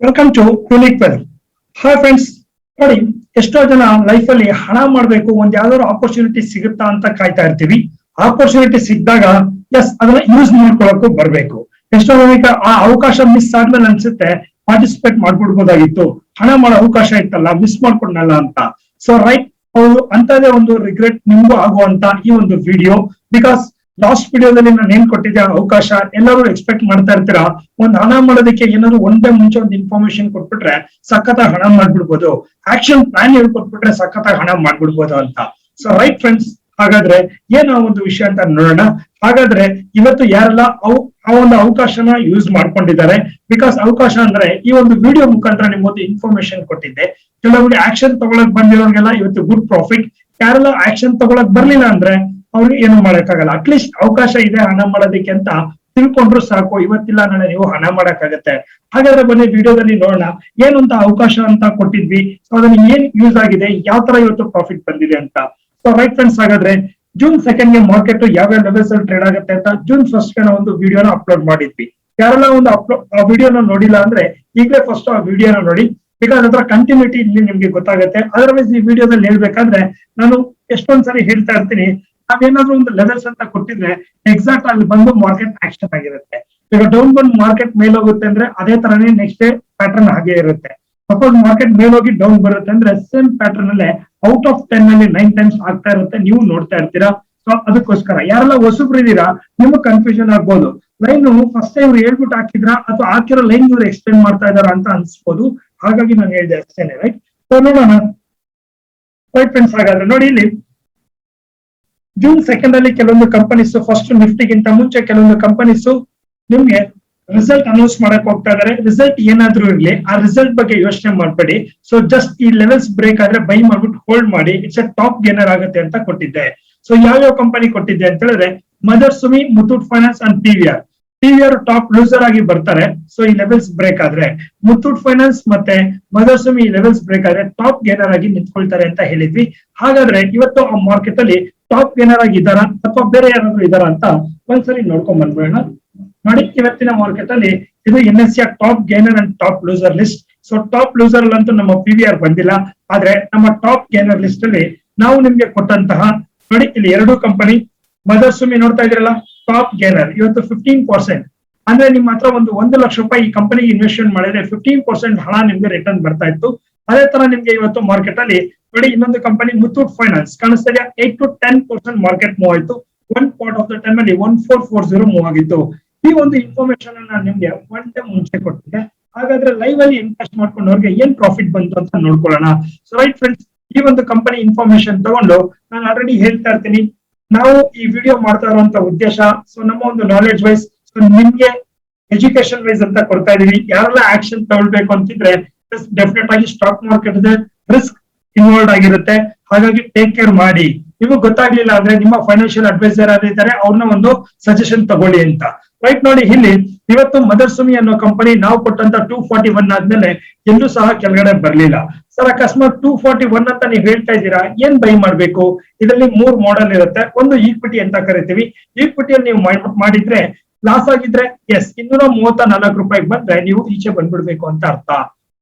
Welcome to unique wealth. Hi friends, ನೋಡಿ ಎಷ್ಟೋ ಜನ ಲೈಫ್ ಅಲ್ಲಿ ಹಣ ಮಾಡ್ಬೇಕು, ಒಂದ್ ಯಾವ್ದಾದ್ರು ಆಪರ್ಚುನಿಟಿ ಸಿಗುತ್ತಾ ಅಂತ ಕಾಯ್ತಾ ಇರ್ತೀವಿ. ಆಪರ್ಚುನಿಟಿ ಸಿಕ್ಕಿದಾಗ ಅದನ್ನ ಯೂಸ್ ಮಾಡ್ಕೊಳಕ್ಕೂ ಬರ್ಬೇಕು. ಎಷ್ಟೋ ಜನಕ್ಕೆ ಆ ಅವಕಾಶ ಮಿಸ್ ಆದ್ಮೇಲೆ ಅನ್ಸುತ್ತೆ ಪಾರ್ಟಿಸಿಪೇಟ್ ಮಾಡ್ಬಿಡ್ಬೋದಾಗಿತ್ತು, ಹಣ ಮಾಡೋ ಅವಕಾಶ ಇತ್ತಲ್ಲ, ಮಿಸ್ ಮಾಡ್ಕೊಂಡಲ್ಲ ಅಂತ. ಸೊ ರೈಟ್, ಹೌದು, ಅಂತದೇ ಒಂದು ರಿಗ್ರೆಟ್ ನಿಮ್ಗೂ ಆಗುವಂತ ಈ ಒಂದು ವಿಡಿಯೋ. ಬಿಕಾಸ್ ಲಾಸ್ಟ್ ವಿಡಿಯೋದಲ್ಲಿ ನಾನು ಏನ್ ಕೊಟ್ಟಿದ್ದೆ ಅವಕಾಶ ಎಲ್ಲರೂ ಎಕ್ಸ್ಪೆಕ್ಟ್ ಮಾಡ್ತಾ ಇರ್ತೀರಾ. ಒಂದ್ ಹಣ ಮಾಡೋದಕ್ಕೆ ಏನಾದ್ರು ಒಂದೇ ಮುಂಚೆ ಒಂದು ಇನ್ಫಾರ್ಮೇಶನ್ ಕೊಟ್ಬಿಟ್ರೆ ಸಖತ್ತಾಗಿ ಹಣ ಮಾಡ್ಬಿಡ್ಬೋದು, ಆಕ್ಷನ್ ಪ್ಲಾನ್ ಹೇಳ್ಕೊಟ್ಬಿಟ್ರೆ ಸಖತ್ತಾಗಿ ಹಣ ಮಾಡ್ಬಿಡ್ಬೋದು ಅಂತ. ಸೊ ರೈಟ್ ಫ್ರೆಂಡ್ಸ್, ಹಾಗಾದ್ರೆ ಏನೋ ಒಂದು ವಿಷಯ ಅಂತ ನೋಡೋಣ. ಹಾಗಾದ್ರೆ ಇವತ್ತು ಯಾರೆಲ್ಲ ಆ ಒಂದು ಅವಕಾಶನ ಯೂಸ್ ಮಾಡ್ಕೊಂಡಿದ್ದಾರೆ, ಬಿಕಾಸ್ ಅವಕಾಶ ಅಂದ್ರೆ ಈ ಒಂದು ವಿಡಿಯೋ ಮುಖಾಂತರ ನಿಮ್ಗೊಂದು ಇನ್ಫಾರ್ಮೇಶನ್ ಕೊಟ್ಟಿದ್ದೆ. ಕೆಲವರಿಗೆ ಆಕ್ಷನ್ ತಗೊಳಕ್ ಬಂದಿರೋರ್ಗೆಲ್ಲ ಇವತ್ತು ಗುಡ್ ಪ್ರಾಫಿಟ್. ಯಾರೆಲ್ಲ ಆಕ್ಷನ್ ತಗೊಳಕ್ ಬರ್ಲಿಲ್ಲ ಅಂದ್ರೆ ಅವ್ರಿಗೆ ಏನು ಮಾಡಕ್ಕಾಗಲ್ಲ. ಅಟ್ಲೀಸ್ಟ್ ಅವಕಾಶ ಇದೆ ಹಣ ಮಾಡೋದಕ್ಕೆ ಅಂತ ತಿಳ್ಕೊಂಡ್ರು ಸಾಕು, ಇವತ್ತಿಲ್ಲ ನಾಳೆ ನೀವು ಹಣ ಮಾಡಕ್ಕಾಗತ್ತೆ. ಹಾಗಾದ್ರೆ ಬನ್ನಿ ವಿಡಿಯೋದಲ್ಲಿ ನೋಡೋಣ ಏನಂತ ಅವಕಾಶ ಅಂತ ಕೊಟ್ಟಿದ್ವಿ, ಸೊ ಅದನ್ನ ಏನ್ ಯೂಸ್ ಆಗಿದೆ, ಯಾವ ತರ ಇವತ್ತು ಪ್ರಾಫಿಟ್ ಬಂದಿದೆ ಅಂತ. ಸೊ ರೈಟ್ ಫ್ರೆಂಡ್ಸ್, ಹಾಗಾದ್ರೆ ಜೂನ್ 2 ಗೆ ಮಾರ್ಕೆಟ್ ಯಾವ್ಯಾವ ಲೆವೆಲ್ಸ್ ಅಲ್ಲಿ ಟ್ರೇಡ್ ಆಗುತ್ತೆ ಅಂತ ಜೂನ್ 1 ಗೆ ಒಂದು ವಿಡಿಯೋನ ಅಪ್ಲೋಡ್ ಮಾಡಿದ್ವಿ. ಯಾರೆಲ್ಲ ಒಂದು ಆ ವಿಡಿಯೋನ ನೋಡಿಲ್ಲ ಅಂದ್ರೆ ಈಗಲೇ ಫಸ್ಟ್ ಆ ವಿಡಿಯೋನ ನೋಡಿ, ಬಿಕಾಸ್ ಅದರ ಕಂಟಿನ್ಯೂಟಿ ಇಲ್ಲಿ ನಿಮ್ಗೆ ಗೊತ್ತಾಗುತ್ತೆ. ಅದರ್ವೈಸ್ ಈ ವಿಡಿಯೋದಲ್ಲಿ ಹೇಳ್ಬೇಕಾದ್ರೆ ನಾನು ಎಷ್ಟೊಂದ್ಸರಿ ಹೇಳ್ತಾ ಇರ್ತೀನಿ, ನಾವೇನಾದ್ರೂ ಒಂದು ಲೆವೆಲ್ಸ್ ಅಂತ ಕೊಟ್ಟಿದ್ರೆ ಎಕ್ಸಾಕ್ಟ್ ಅಲ್ಲಿ ಬಂದು ಮಾರ್ಕೆಟ್ ಆಕ್ಷನ್ ಆಗಿರುತ್ತೆ. ಈಗ ಡೌನ್ ಬಂದು ಮಾರ್ಕೆಟ್ ಮೇಲ್ ಹೋಗುತ್ತೆ ಅಂದ್ರೆ ಅದೇ ತರನೇ ನೆಕ್ಸ್ಟ್ ಡೇ ಪ್ಯಾಟರ್ನ್ ಹಾಗೆ ಇರುತ್ತೆ. ಸಪೋಸ್ ಮಾರ್ಕೆಟ್ ಮೇಲ್ ಹೋಗಿ ಡೌನ್ ಬರುತ್ತೆ ಅಂದ್ರೆ ಸೇಮ್ ಪ್ಯಾಟರ್ನ್ ಅಲ್ಲೇ ಔಟ್ ಆಫ್ 10 ಅಲ್ಲಿ 9 ಟೈಮ್ಸ್ ಆಗ್ತಾ ಇರುತ್ತೆ, ನೀವು ನೋಡ್ತಾ ಇರ್ತೀರಾ. ಸೊ ಅದಕ್ಕೋಸ್ಕರ ಯಾರೆಲ್ಲ ಹೊಸಬ್ರು ಇದೀರಾ ನಿಮ್ಗೆ ಕನ್ಫ್ಯೂಷನ್ ಆಗ್ಬೋದು, ಲೈನ್ ಫಸ್ಟ್ ಟೈಮ್ ಹೇಳ್ಬಿಟ್ಟು ಹಾಕಿದ್ರ ಅಥವಾ ಹಾಕಿರೋ ಲೈನ್ ಇವ್ರು ಎಕ್ಸ್ಪ್ಲೇನ್ ಮಾಡ್ತಾ ಇದಾರ ಅಂತ ಅನ್ಸ್ಬೋದು. ಹಾಗಾಗಿ ನಾನು ಹೇಳಿದೆ ಅಷ್ಟೇನೆ. ರೈಟ್, ಸೊ ನೋಡೋಣ. ರೈಟ್ ಫ್ರೆಂಡ್ಸ್, ಹಾಗಾದ್ರೆ ನೋಡಿ ಇಲ್ಲಿ ಜೂನ್ 2 ಅಲ್ಲಿ ಕೆಲವೊಂದು ಕಂಪನೀಸ್ ಫಸ್ಟ್ ನಿಫ್ಟಿಗಿಂತ ಮುಂಚೆ ಕೆಲವೊಂದು ಕಂಪನೀಸ್ ನಿಮ್ಗೆ ರಿಸಲ್ಟ್ ಅನೌನ್ಸ್ ಮಾಡಕ್ ಹೋಗ್ತಾ ಇದಾರೆ. ರಿಸಲ್ಟ್ ಏನಾದ್ರೂ ಇರ್ಲಿ, ಆ ರಿಸಲ್ಟ್ ಬಗ್ಗೆ ಯೋಚನೆ ಮಾಡ್ಬೇಡಿ. ಸೊ ಜಸ್ಟ್ ಈ ಲೆವೆಲ್ಸ್ ಬ್ರೇಕ್ ಆದ್ರೆ ಬೈ ಮಾಡ್ಬಿಟ್ಟು ಹೋಲ್ಡ್ ಮಾಡಿ, ಇಟ್ಸ್ ಎ ಟಾಪ್ ಗೇನರ್ ಆಗುತ್ತೆ ಅಂತ ಕೊಟ್ಟಿದ್ದೆ. ಸೊ ಯಾವ್ಯಾವ ಕಂಪನಿ ಕೊಟ್ಟಿದ್ದೆ ಅಂತ ಹೇಳಿದ್ರೆ Motherson Sumi, Muthoot finance and PVR top loser ಆಗಿ ಬರ್ತಾರೆ. ಸೊ ಈ ಲೆವೆಲ್ಸ್ ಬ್ರೇಕ್ ಆದ್ರೆ ಮುತ್ತೂಟ್ ಫೈನಾನ್ಸ್ ಮತ್ತೆ ಮದರ್ಸುಮಿ ಈ ಲೆವೆಲ್ಸ್ ಬ್ರೇಕ್ ಆದ್ರೆ ಟಾಪ್ ಗೇನರ್ ಆಗಿ ನಿಂತ್ಕೊಳ್ತಾರೆ ಅಂತ ಹೇಳಿದ್ವಿ. ಹಾಗಾದ್ರೆ ಇವತ್ತು ಆ ಮಾರ್ಕೆಟ್ ಅಲ್ಲಿ ಟಾಪ್ ಗೇನರ್ ಆಗಿ ಇದ್ದಾರಾ ಅಥವಾ ಬೇರೆ ಯಾರಾದ್ರೂ ಇದ್ದಾರಾ ಅಂತ ಒಂದ್ಸರಿ ನೋಡ್ಕೊಂಡ್ ಬಂದ್ಬೇಡ. ನೋಡಿ, ಇವತ್ತಿನ ಮಾರ್ಕೆಟ್ ಅಲ್ಲಿ ಇದು NSE top gainer and top loser list. So top loser ಅಂತೂ ನಮ್ಮ PVR ಬಂದಿಲ್ಲ, ಆದ್ರೆ ನಮ್ಮ ಟಾಪ್ ಗೇನರ್ ಲಿಸ್ಟ್ ಅಲ್ಲಿ ನಾವು ನಿಮ್ಗೆ ಕೊಟ್ಟಂತಹ ನೋಡಿ ಇಲ್ಲಿ ಎರಡು ಕಂಪನಿ ಮದರ್ಸುಮಿ ನೋಡ್ತಾ ಇದ್ರಲ್ಲ, ಟಾಪ್ ಗೇನರ್ ಇವತ್ತು 15%. ಅಂದ್ರೆ ನಿಮ್ಮ ಹತ್ರ ಒಂದು 1 ಲಕ್ಷ ರೂಪಾಯಿ ಈ ಕಂಪನಿಗೆ ಇನ್ವೆಸ್ಟ್ಮೆಂಟ್ ಮಾಡಿದ್ರೆ 15% ಹಣ ನಿಮ್ಗೆ ರಿಟರ್ನ್ ಬರ್ತಾ ಇತ್ತು. ಅದೇ ತರ ನಿಮ್ಗೆ ಇವತ್ತು ಮಾರ್ಕೆಟ್ ಅಲ್ಲಿ ನೋಡಿ ಇನ್ನೊಂದು ಕಂಪನಿ ಮುತ್ತೂಟ್ ಫೈನಾನ್ಸ್ ಕಾಣಿಸ್ತಾ ಇದೆ, 8 to 10% ಮಾರ್ಕೆಟ್ ಮೂವ್ ಆಯ್ತು. One part of the time ಅಲ್ಲಿ 1440 ಮೂವ್ ಆಗಿತ್ತು. ಈ ಒಂದು ಇನ್ಫಾರ್ಮೇಶನ್ ನಾನು ನಿಮ್ಗೆ ಒನ್ ಡೇ ಮುಂಚೆ ಕೊಟ್ಟಿದ್ದೆ. ಹಾಗಾದ್ರೆ ಲೈವ್ ಅಲ್ಲಿ ಇನ್ವೆಸ್ಟ್ ಮಾಡ್ಕೊಂಡವ್ರಿಗೆ ಏನ್ ಪ್ರಾಫಿಟ್ ಬಂತು ಅಂತ ನೋಡ್ಕೊಳ್ಳೋಣ. ಸೊ ರೈಟ್ ಫ್ರೆಂಡ್ಸ್, ಈ ಒಂದು ಕಂಪನಿ ಇನ್ಫಾರ್ಮೇಶನ್ ತಗೊಂಡು ನಾನು ಆಲ್ರೆಡಿ ಹೇಳ್ತಾ ಇರ್ತೀನಿ, ನಾವು ಈ ವಿಡಿಯೋ ಮಾಡ್ತಾ ಇರುವಂತ ಉದ್ದೇಶ ಸೊ ನಮ್ಮ ಒಂದು ನಾಲೆಡ್ಜ್ ವೈಸ್, ಸೊ ನಿಮ್ಗೆ ಎಜುಕೇಶನ್ ವೈಸ್ ಅಂತ ಕೊಡ್ತಾ ಇದೀವಿ. ಯಾರೆಲ್ಲ ಆಕ್ಷನ್ ತಗೊಳ್ಬೇಕು ಅಂತಿದ್ರೆ ಡೆಫಿನೆಟ್ ಆಗಿ ಸ್ಟಾಕ್ ಮಾರ್ಕೆಟ್ ಇದೆ, ರಿಸ್ಕ್ ಇನ್ವಾಲ್ವ್ ಆಗಿರುತ್ತೆ. ಹಾಗಾಗಿ ಟೇಕ್ ಕೇರ್ ಮಾಡಿ. ನಿಮಗೆ ಗೊತ್ತಾಗ್ಲಿಲ್ಲ ಅಂದ್ರೆ ನಿಮ್ಮ ಫೈನಾನ್ಷಿಯಲ್ ಅಡ್ವೈಸರ್ ಇದ್ದಾರೆ, ಅವ್ರನ್ನ ಒಂದು ಸಜೆಷನ್ ತಗೊಳ್ಳಿ ಅಂತ. ರೈಟ್, ನೋಡಿ ಇಲ್ಲಿ ಇವತ್ತು ಮದರ್ಸುಮಿ ಅನ್ನೋ ಕಂಪನಿ ನಾವು ಕೊಟ್ಟಂತ 241 ಆದ್ಮೇಲೆ ಎಲ್ಲೂ ಸಹ ಕೆಳಗಡೆ ಬರ್ಲಿಲ್ಲ. ಸರ್ ಅಕಸ್ಮಾತ್ 241 ಅಂತ ನೀವು ಹೇಳ್ತಾ ಇದ್ದೀರಾ, ಏನ್ ಬೈ ಮಾಡ್ಬೇಕು? ಇದರಲ್ಲಿ 3 ಮಾಡೆಲ್ ಇರುತ್ತೆ. ಒಂದು ಈಕ್ವಿಟಿ ಅಂತ ಕರಿತೀವಿ. ಈಕ್ವಿಟಿಯಲ್ಲಿ ನೀವು ಮಾಡಿದ್ರೆ ಲಾಸ್ ಆಗಿದ್ರೆ ಎಸ್ 234 ರೂಪಾಯಿಗೆ ಬಂದ್ರೆ ನೀವು ಈಚೆ ಬಂದ್ಬಿಡ್ಬೇಕು ಅಂತ ಅರ್ಥ.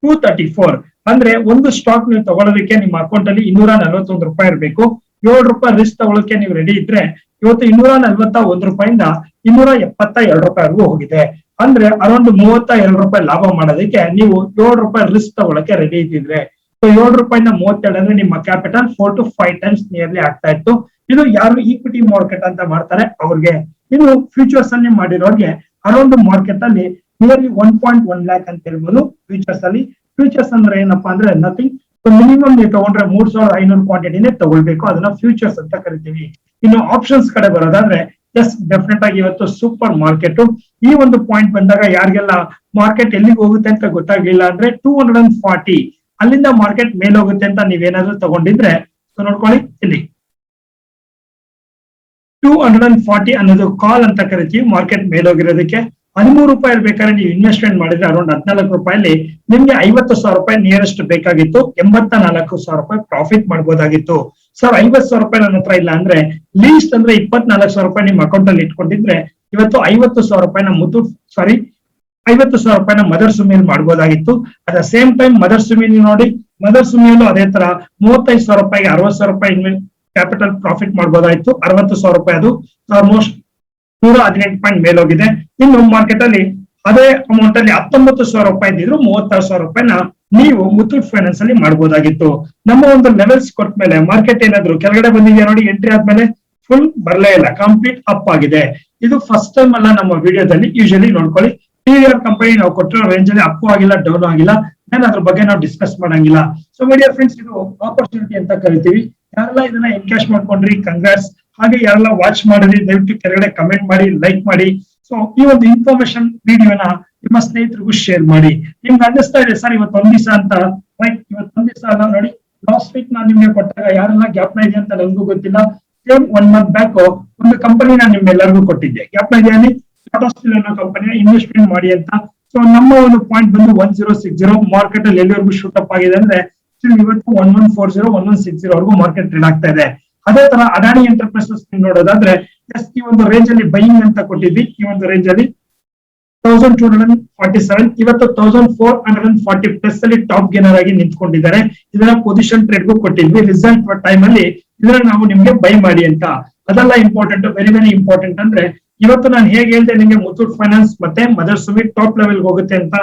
234 ಅಂದ್ರೆ ಒಂದು ಸ್ಟಾಕ್ ನೀವು ತಗೊಳ್ಳೋದಕ್ಕೆ ನಿಮ್ಮ ಅಕೌಂಟ್ ಅಲ್ಲಿ 241 ರೂಪಾಯಿ ಇರಬೇಕು. 7 ರೂಪಾಯಿ ರಿಸ್ಕ್ ತಗೊಳಕ್ಕೆ ನೀವು ರೆಡಿ ಇದ್ರೆ ಇವತ್ತು 241 ರೂಪಾಯಿಂದ 272 ರೂಪಾಯಿವರೆಗೂ ಹೋಗಿದೆ. ಅಂದ್ರೆ ಅರೌಂಡ್ 32 ರೂಪಾಯಿ ಲಾಭ ಮಾಡೋದಕ್ಕೆ ನೀವು 7 ರೂಪಾಯಿ ರಿಸ್ಕ್ ತಗೊಳಕ್ಕೆ ರೆಡಿ ಇದ್ದಿದ್ರೆ, ಸೊ 7 ರೂಪಾಯಿಂದ 32 ಅಂದ್ರೆ ನಿಮ್ಮ ಕ್ಯಾಪಿಟಲ್ 4 to 5 ಟೈಮ್ಸ್ ನಿಯರ್ಲಿ ಆಗ್ತಾ ಇತ್ತು. ಇದು ಯಾರು ಈಕ್ವಿಟಿ ಮಾರ್ಕೆಟ್ ಅಂತ ಮಾಡ್ತಾರೆ ಅವ್ರಿಗೆ. ಇನ್ನು ಫ್ಯೂಚರ್ಸ್ ಅಲ್ಲಿ ಮಾಡಿರೋರ್ಗೆ ಅರೌಂಡ್ ಮಾರ್ಕೆಟ್ ಅಲ್ಲಿ ನಿಯರ್ಲಿ 1.1 ಲ್ಯಾಕ್ ಅಂತ ಹೇಳ್ಬೋದು ಫ್ಯೂಚರ್ಸ್ ಅಲ್ಲಿ. ಫ್ಯೂಚರ್ಸ್ ಅಂದ್ರೆ ಏನಪ್ಪಾ ಅಂದ್ರೆ ನಥಿಂಗ್, ಮಿನಿಮಮ್ ನೀವು ತಗೊಂಡ್ರೆ 3500 ಕ್ವಾಂಟಿಟಿನೇ ತಗೊಳ್ಬೇಕು, ಅದನ್ನ ಫ್ಯೂಚರ್ಸ್ ಅಂತ ಕರಿತೀವಿ. ಇನ್ನು ಆಪ್ಷನ್ಸ್ ಕಡೆ ಬರೋದಾದ್ರೆ ಎಸ್ ಡೆಫಿನೆಟ್ ಆಗಿ ಇವತ್ತು ಸೂಪರ್ ಮಾರ್ಕೆಟ್. ಈ ಒಂದು ಪಾಯಿಂಟ್ ಬಂದಾಗ ಯಾರಿಗೆಲ್ಲ ಮಾರ್ಕೆಟ್ ಎಲ್ಲಿಗೆ ಹೋಗುತ್ತೆ ಅಂತ ಗೊತ್ತಾಗ್ಲಿಲ್ಲ ಅಂದ್ರೆ 240 ಅಲ್ಲಿಂದ ಮಾರ್ಕೆಟ್ ಮೇಲೆ ಹೋಗುತ್ತೆ ಅಂತ ನೀವೇನಾದ್ರೂ ತಗೊಂಡಿದ್ರೆ ಸೊ ನೋಡ್ಕೊಳ್ಳಿ, ಇಲ್ಲಿ 240 ಅನ್ನೋದು ಕಾಲ್ ಅಂತ ಕರಿತೀವಿ ಮಾರ್ಕೆಟ್ ಮೇಲೆ ಹೋಗಿರೋದಕ್ಕೆ. 13 ರೂಪಾಯಿ ಬೇಕಾದ್ರೆ ನೀವು ಇನ್ವೆಸ್ಟ್ಮೆಂಟ್ ಮಾಡಿದ್ರೆ ಅರೌಂಡ್ 14 ರೂಪಾಯಲ್ಲಿ ನಿಮ್ಗೆ 50,000 ರೂಪಾಯಿ ನಿಯರೆಸ್ಟ್ ಬೇಕಾಗಿತ್ತು, 84,000 ರೂಪಾಯಿ ಪ್ರಾಫಿಟ್ ಮಾಡ್ಬೋದಾಗಿತ್ತು. ಸರ್ 50,000 ರೂಪಾಯಿ ನನ್ನ ಹತ್ರ ಇಲ್ಲ ಅಂದ್ರೆ ಲೀಸ್ಟ್ ಅಂದ್ರೆ 24,000 ರೂಪಾಯಿ ನಿಮ್ಮ ಅಕೌಂಟ್ ಅಲ್ಲಿ ಇಟ್ಕೊಂಡಿದ್ರೆ ಇವತ್ತು 50,000 ರೂಪಾಯಿನ 50,000 ಮದರ್ ಸುಮಿಯಲ್ಲಿ ಮಾಡ್ಬೋದಾಗಿತ್ತು. ಅಟ್ ದ ಸೇಮ್ ಟೈಮ್ ಮದರ್ ಸುಮಿನಿ ನೋಡಿ, ಮದರ್ ಸುಮಿಯಲ್ಲೂ ಅದೇ ತರ 35,000 60,000 ಕ್ಯಾಪಿಟಲ್ ಪ್ರಾಫಿಟ್ ಮಾಡ್ಬೋದಾಯ್ತು. 60,000 ಅದು ಆಲ್ಮೋಸ್ಟ್ 118 ಪಾಯಿಂಟ್ ಮೇಲೋಗಿದೆ. ಇನ್ನು ಮಾರ್ಕೆಟ್ ಅಲ್ಲಿ ಅದೇ ಅಮೌಂಟ್ ಅಲ್ಲಿ 19,000 ಇದ್ದಿದ್ರು 36,000 ನೀವು ಮುತ್ತೂಟ್ ಫೈನಾನ್ಸ್ ಅಲ್ಲಿ ಮಾಡ್ಬೋದಾಗಿತ್ತು. ನಮ್ಮ ಒಂದು ಲೆವೆಲ್ಸ್ ಕೊಟ್ಟ ಮೇಲೆ ಮಾರ್ಕೆಟ್ ಏನಾದ್ರು ಕೆಳಗಡೆ ಬಂದಿದೆಯಾ ನೋಡಿ, ಎಂಟ್ರಿ ಆದ್ಮೇಲೆ ಫುಲ್ ಬರ್ಲೇ ಇಲ್ಲ, ಕಂಪ್ಲೀಟ್ ಅಪ್ ಆಗಿದೆ. ಇದು ಫಸ್ಟ್ ಟೈಮ್ ಅಲ್ಲ ನಮ್ಮ ವಿಡಿಯೋದಲ್ಲಿ. ಯೂಶಲಿ ನೋಡ್ಕೊಳ್ಳಿ, ಟಿವಿಆರ್ ಕಂಪನಿ ನಾವು ಕೊಟ್ಟಿರೋ ರೇಂಜ್ ಅಲ್ಲಿ ಅಪ್ ಆಗಿಲ್ಲ, ಡೌನ್ ಆಗಿಲ್ಲ, ಅದ್ರ ಬಗ್ಗೆ ನಾವು ಡಿಸ್ಕಸ್ ಮಾಡಂಗಿಲ್ಲ. ಸೊ ಮೈ ಡಿಯರ್ ಫ್ರೆಂಡ್ಸ್, ಇದು ಆಪರ್ಚುನಿಟಿ ಅಂತ ಕರಿತೀವಿ. ಯಾರೆಲ್ಲ ಇದನ್ನ ಎನ್ಕ್ಯಾಶ್ ಮಾಡ್ಕೊಂಡ್ರಿ, ಕಂಗ್ರಾಟ್ಸ್. ಹಾಗೆ ಯಾರೆಲ್ಲ ವಾಚ್ ಮಾಡಿದ್ರಿ ದಯವಿಟ್ಟು ಕೆಳಗಡೆ ಕಮೆಂಟ್ ಮಾಡಿ, ಲೈಕ್ ಮಾಡಿ. ಸೊ ಈ ಒಂದು ಇನ್ಫಾರ್ಮೇಶನ್ ವಿಡಿಯೋನ ನಿಮ್ಮ ಸ್ನೇಹಿತರಿಗೂ ಶೇರ್ ಮಾಡಿ. ನಿಮ್ಗೆ ಅನ್ನಿಸ್ತಾ ಇದೆ ಸರ್ ಇವತ್ತೊಂದ್ ದಿವಸ ಅಂತ, ರೈಟ್? ಇವತ್ತೊಂದ್ ದಿವಸ ಅಲ್ಲ ನೋಡಿ, ಲಾಸ್ಟ್ ವೀಕ್ ನಾನು ನಿಮ್ಗೆ ಕೊಟ್ಟಾಗ ಯಾರೆಲ್ಲ ಜ್ಞಾಪನ ಇದೆ ಅಂತ ನನಗೂ ಗೊತ್ತಿಲ್ಲ. ಸೇಮ್ 1 ಮಂತ್ ಬ್ಯಾಕ್ ಒಂದು ಕಂಪನಿ ನಾನು ನಿಮ್ಮೆಲ್ಲರಿಗೂ ಕೊಟ್ಟಿದ್ದೆ, ಜ್ಞಾಪನ ಇದೆಯಾ? ಟಾಟಾ ಸ್ಟೀಲ್ ಅನ್ನೋ ಕಂಪನಿಯ ಇನ್ವೆಸ್ಟ್ಮೆಂಟ್ ಮಾಡಿ ಅಂತ. ಸೊ ನಮ್ಮ ಒಂದು ಪಾಯಿಂಟ್ ಬಂದು 1060 ಮಾರ್ಕೆಟ್ ಅಲ್ಲಿ ಎಲ್ಲಿವರೆಗೂ ಶೂಟ್ ಅಪ್ ಆಗಿದೆ ಅಂದ್ರೆ ಇವತ್ತು 1140 1160 ವರೆಗೂ ಮಾರ್ಕೆಟ್ ಟ್ರೇಡ್ ಆಗ್ತಾ ಇದೆ. ಅದೇ ತರ ಅದಾನಿ ಎಂಟರ್ಪ್ರೈಸಸ್ ನೋಡೋದಾದ್ರೆ ಈ ಒಂದು ರೇಂಜ್ ಅಲ್ಲಿ ಬೈಯಿಂಗ್ ಅಂತ ಕೊಟ್ಟಿದ್ವಿ. ಈ ಒಂದು ರೇಂಜ್ ಅಲ್ಲಿ 1247, ಇವತ್ತು 1440 ಪ್ಲಸ್ ಅಲ್ಲಿ ಟಾಪ್ ಗೇನರ್ ಆಗಿ ನಿಂತ್ಕೊಂಡಿದ್ದಾರೆ. ಇದನ್ನ ಪೊಸಿಷನ್ ಟ್ರೇಡ್ಗೂ ಕೊಟ್ಟಿದ್ವಿ. ರಿಸಲ್ಟ್ ಟೈಮ್ ಅಲ್ಲಿ ಇದನ್ನ ನಾವು ನಿಮ್ಗೆ ಬೈ ಮಾಡಿ ಅಂತ. ಅದೆಲ್ಲ ಇಂಪಾರ್ಟೆಂಟ್, ವೆರಿ ವೆರಿ ಇಂಪಾರ್ಟೆಂಟ್. ಅಂದ್ರೆ ಇವತ್ತು ನಾನು ಹೇಗೆ ಹೇಳ್ದೆ ನಿಮ್ಗೆ ಮುತ್ತೂಟ್ ಫೈನಾನ್ಸ್ ಮತ್ತೆ ಮದರ್ ಸುಮಿ ಟಾಪ್ ಲೆವೆಲ್ ಹೋಗುತ್ತೆ ಅಂತ,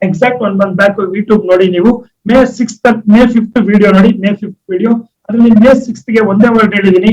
ಎಕ್ಸಾಕ್ಟ್ 1 ಮಂತ್ ಬ್ಯಾಕ್ ಯೂಟ್ಯೂಬ್ ನೋಡಿ ನೀವು. ಮೇ 5th ವಿಡಿಯೋ ನೋಡಿ, ಮೇ 5th ವಿಡಿಯೋ. ಅದ್ರಲ್ಲಿ ಮೇ 6th ಗೆ ಒಂದೇ ವರ್ಡ್ ಹೇಳಿದೀನಿ,